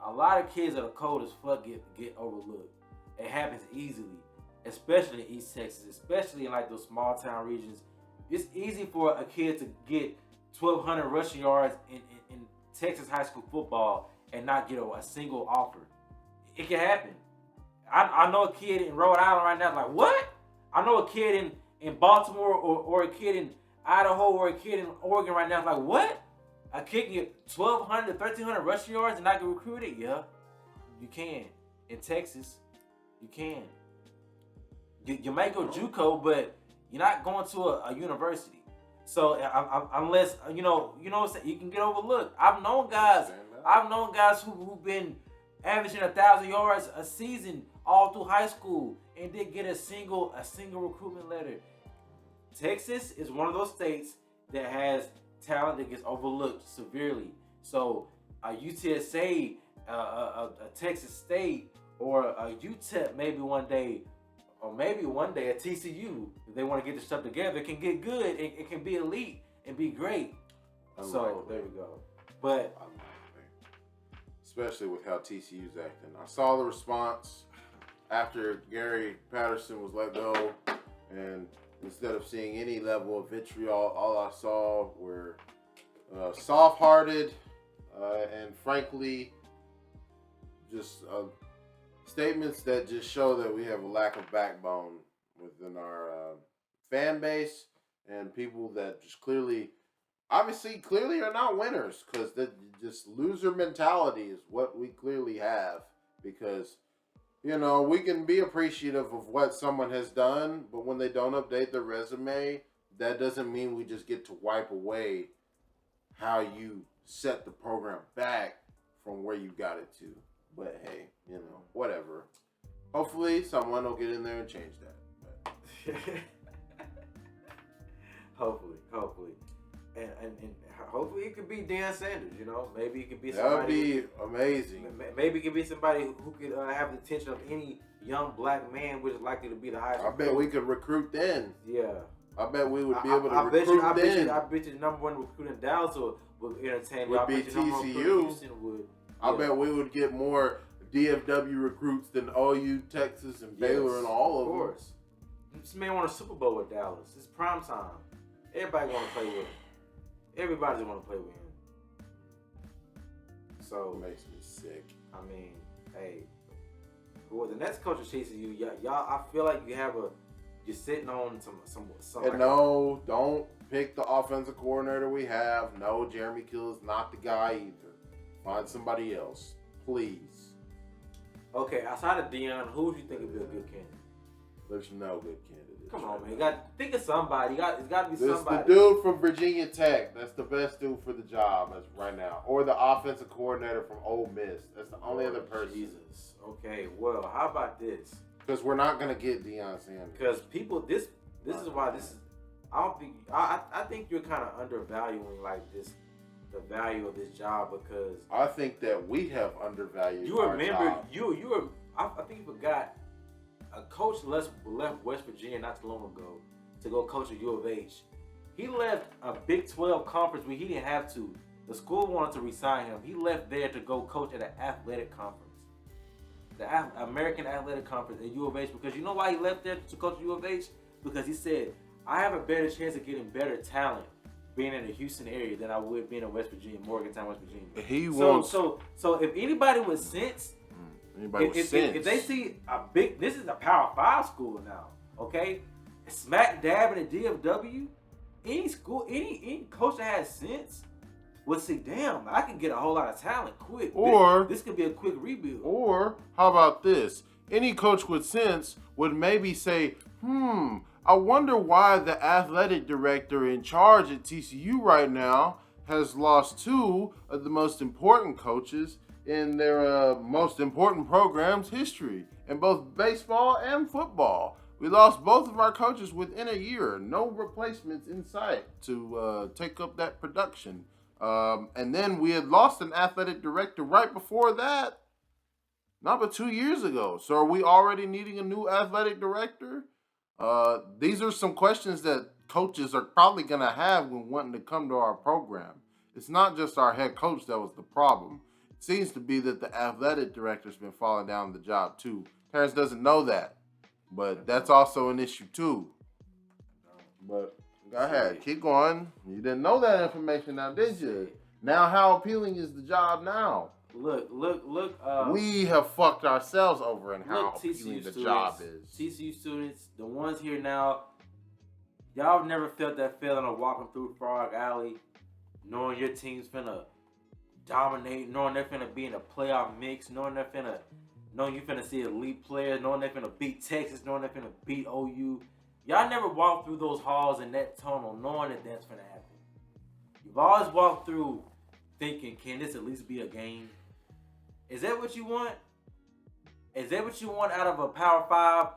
A lot of kids that are cold as fuck get overlooked. It happens easily, especially in East Texas, especially in like those small town regions. It's easy for a kid to get 1,200 rushing yards in Texas high school football and not get a single offer. It can happen. I know a kid in Rhode Island right now is like, what? I know a kid in Baltimore or a kid in Idaho or a kid in Oregon right now is like, what? A kid can get 1,200, 1,300 rushing yards and not get recruited? Yeah, you can. In Texas, you can. You might go JUCO, but you're not going to a university. So unless you know what I'm saying, you can get overlooked. I've known guys who've been averaging 1,000 yards a season all through high school and didn't get a single recruitment letter. Texas is one of those states that has talent that gets overlooked severely. So a UTSA, a Texas State, or a UTEP maybe one day, or maybe one day a TCU, if they want to get this stuff together, can get good. It can be elite and be great. So there we go. But especially with how TCU's acting. I saw the response after Gary Patterson was let go, and instead of seeing any level of vitriol, all I saw were soft-hearted and frankly just statements that just show that we have a lack of backbone within our fan base and people that just clearly are not winners, because just loser mentality is what we clearly have. Because, you know, we can be appreciative of what someone has done, but when they don't update their resume, that doesn't mean we just get to wipe away how you set the program back from where you got it to. But hey, you know, whatever. Hopefully someone will get in there and change that. Hopefully. And hopefully it could be Dan Sanders, you know. Maybe it could be somebody. That would be amazing. Maybe it could be somebody who could have the attention of any young black man, which is likely to be the highest. I bet we could recruit then. Yeah. I bet we would be able to recruit then. I bet you the number one recruit in Dallas would entertain. Would be TCU. I bet we would get more DFW recruits than OU, Texas, and Baylor, and all of them. Of course. This man won a Super Bowl with Dallas. It's prime time. Everybody want to play with him. Everybody want to play with him. So It makes me sick. I mean, hey, who the next coach is chasing you? Y'all, I feel like you're sitting on some. And no, don't pick the offensive coordinator we have. No, Jeremy Kill is not the guy either. Find somebody else, please. Okay, outside of Deion, who would you think would be a good candidate? There's no good candidate. Come on, man. You got think of somebody. It's got to be somebody. The dude from Virginia Tech. That's the best dude for the job as right now. Or the offensive coordinator from Ole Miss. That's the only other person. Jesus. Okay. Well, how about this? Because we're not gonna get Deion Sanders. Because people, this is why this is. I don't think. I think you're kind of undervaluing like this, the value of this job because I think that we have undervalued. You our remember job. you were. I think you forgot. A coach left West Virginia not too long ago to go coach at U of H. He left a Big 12 conference where he didn't have to. The school wanted to resign him. He left there to go coach at an athletic conference. The American Athletic Conference at U of H. Because you know why he left there to coach at U of H? Because he said, I have a better chance of getting better talent being in the Houston area than I would being in West Virginia, Morgantown, West Virginia. So if anybody with sense, if they see a big, this is a Power 5 school now, okay? Smack dab in the DFW, any school, any coach that has sense would say, damn, I can get a whole lot of talent quick. Or this could be a quick rebuild. Or how about this? Any coach with sense would maybe say, I wonder why the athletic director in charge at TCU right now has lost two of the most important coaches in their most important program's history in both baseball and football. We lost both of our coaches within a year. No replacements in sight to take up that production. And then we had lost an athletic director right before that. Not but 2 years ago. So are we already needing a new athletic director? These are some questions that coaches are probably going to have when wanting to come to our program. It's not just our head coach that was the problem. It seems to be that the athletic director's been falling down the job too. Terrence doesn't know that, but that's also an issue too. But go ahead, keep going. You didn't know that information now, did you? Now how appealing is the job now? Look. We have fucked ourselves over in how appealing the job is. TCU students, the ones here now, y'all have never felt that feeling of walking through Frog Alley, knowing your team's finna dominate, knowing they're finna be in a playoff mix, knowing you're finna see elite players, knowing they're finna beat Texas, knowing they're finna beat OU. Y'all never walked through those halls in that tunnel knowing that that's finna happen. You've always walked through thinking, can this at least be a game? Is that what you want? Is that what you want out of a Power 5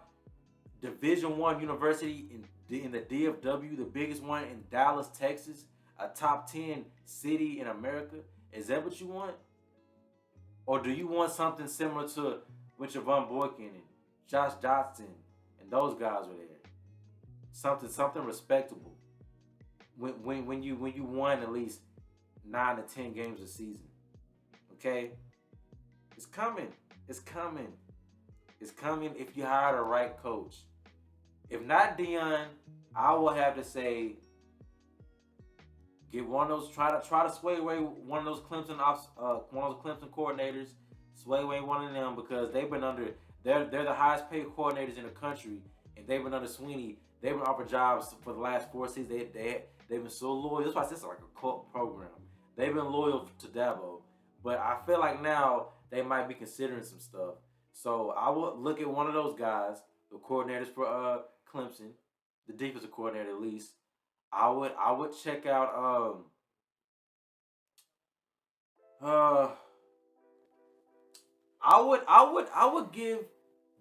Division I university in the DFW, the biggest one in Dallas, Texas, a top 10 city in America? Is that what you want? Or do you want something similar to when Javon Boykin and Josh Johnson and those guys were there? Something respectable. When you won at least 9 to 10 games a season. Okay? It's coming. It's coming. It's coming if you hire the right coach. If not Deion, I will have to say get one of those, try to sway away one of those Clemson coordinators, sway away one of them because they've been under they're the highest paid coordinators in the country, and they've been under Sweeney. They've been offered jobs for the last 4 seasons. They've been so loyal. That's why this is like a cult program. They've been loyal to Dabo, but I feel like now they might be considering some stuff. So I would look at one of those guys, the coordinators for Clemson, the defensive coordinator at least. I would check out I would give,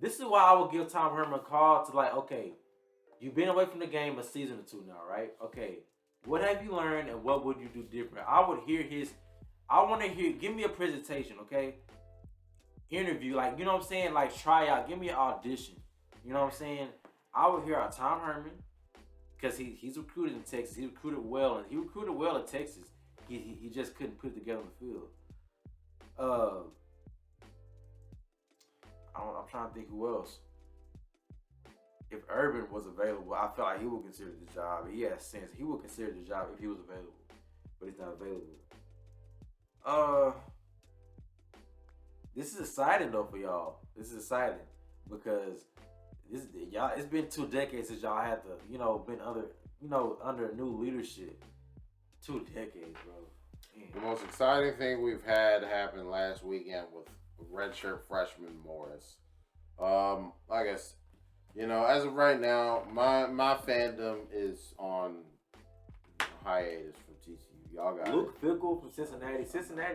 this is why I would give Tom Herman a call to like, okay, you've been away from the game a season or two now, right? Okay, what have you learned and what would you do different? I want to hear, give me a presentation, okay? Interview, like, you know what I'm saying? Like, try out, give me an audition. You know what I'm saying? I would hear out Tom Herman, because he's recruited in Texas. He recruited well, and he recruited well in Texas. He just couldn't put it together on the field. I'm trying to think who else. if Urban was available, I feel like he would consider the job. He has sense. He would consider the job if he was available, but he's not available. This is exciting though for y'all. This is exciting because y'all. It's been 2 decades since y'all had to, been under new leadership. 2 decades, bro. Damn. The most exciting thing we've had happen last weekend with redshirt freshman Morris. I guess, as of right now, my fandom is on hiatus from TCU. Y'all got Luke Fickle from Cincinnati.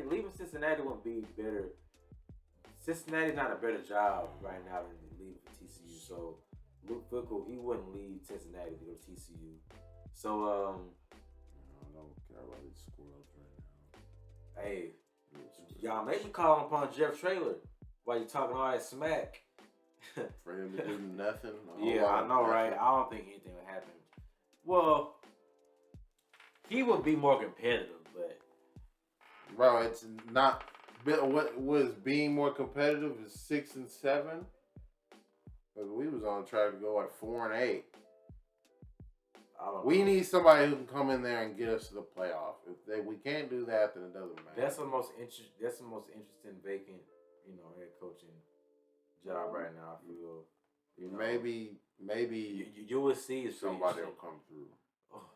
Leaving Cincinnati wouldn't be better. Cincinnati's not a better job right now than leaving for TCU. So Luke Fickle, he wouldn't leave Cincinnati to go to TCU. So I don't care about these squirrels right now. Hey, y'all maybe calling upon Jeff Traylor while you talking all that smack. For him to do nothing. Yeah, I know, right? I don't think anything would happen. Well, he would be more competitive, but bro, it's not. What was being more competitive is 6 and 7. Because we was on track to go at 4 and 8. We need somebody who can come in there and get us to the playoff. If we can't do that, then it doesn't matter. That's the most interesting vacant, head coaching job right now. I feel. Maybe USC is somebody will come through. Oh.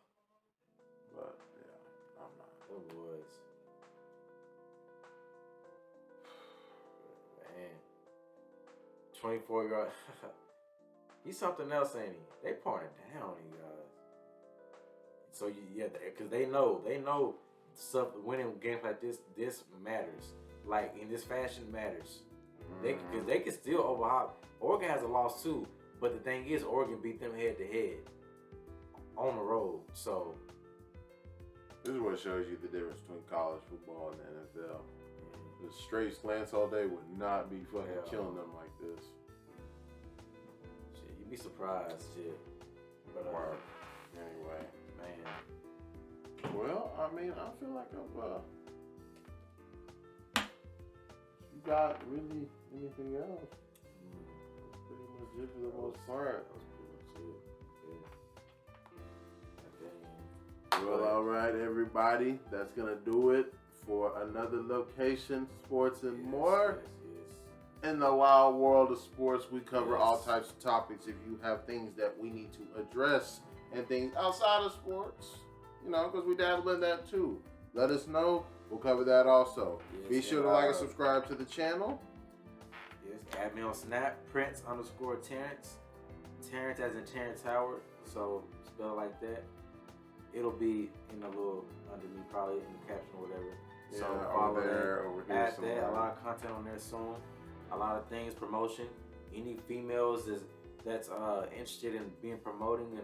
But yeah, I'm not. It was. Man. 24-year-old. He's something else, ain't he? They pouring it down, you guys. So because they know stuff. Winning games like this matters. Like in this fashion matters. Because they can still overhop. Oregon has a loss too, but the thing is, Oregon beat them head to head on the road. So this is what shows you the difference between college football and the NFL. The straight slants all day would not be fucking killing them like this. Shit, you'd be surprised, shit. But anyway, man. Well, I mean, I feel like you got really anything else? That's pretty much it for the most part. That's pretty much it. Well, all right, everybody. That's gonna do it for another location, sports and more. Yes. In the wild world of sports, we cover all types of topics. If you have things that we need to address and things outside of sports, because we dabble in that too, let us know. We'll cover that also. Yes, be sure to like and subscribe to the channel. Yes, add me on Snap, Prince_Terrence. Terrence as in Terrence Howard. So spell it like that. It'll be in a little underneath, probably in the caption or whatever. Yeah, so follow there, over here. Add that. A lot of content on there soon. A lot of things, promotion. Any females that's interested in being promoting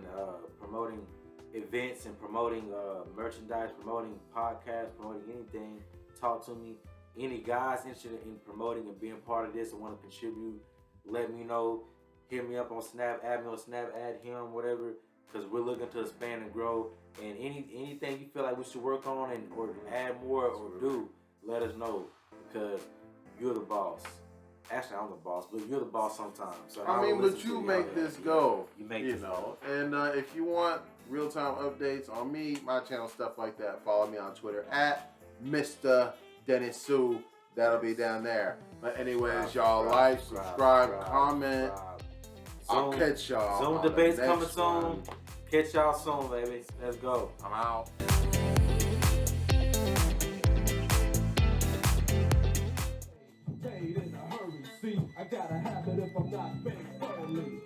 events and promoting merchandise, promoting podcasts, promoting anything, talk to me. Any guys interested in promoting and being part of this and want to contribute, let me know. Hit me up on Snap, add me on Snap, add him, whatever, because we're looking to expand and grow. And anything you feel like we should work on or add more or do, let us know, because you're the boss. Actually, I'm the boss, but you're the boss sometimes. So but you make this go. You make this go. And if you want real-time updates on me, my channel, stuff like that, follow me on Twitter at Mr. Dennis Sue. That'll be down there. But anyways, y'all like, subscribe, comment. I'll catch y'all. Zoom debates coming soon. Catch y'all soon, baby. Let's go. I'm out. Paid in a hurry, see, I gotta have it if I'm not paid firmly.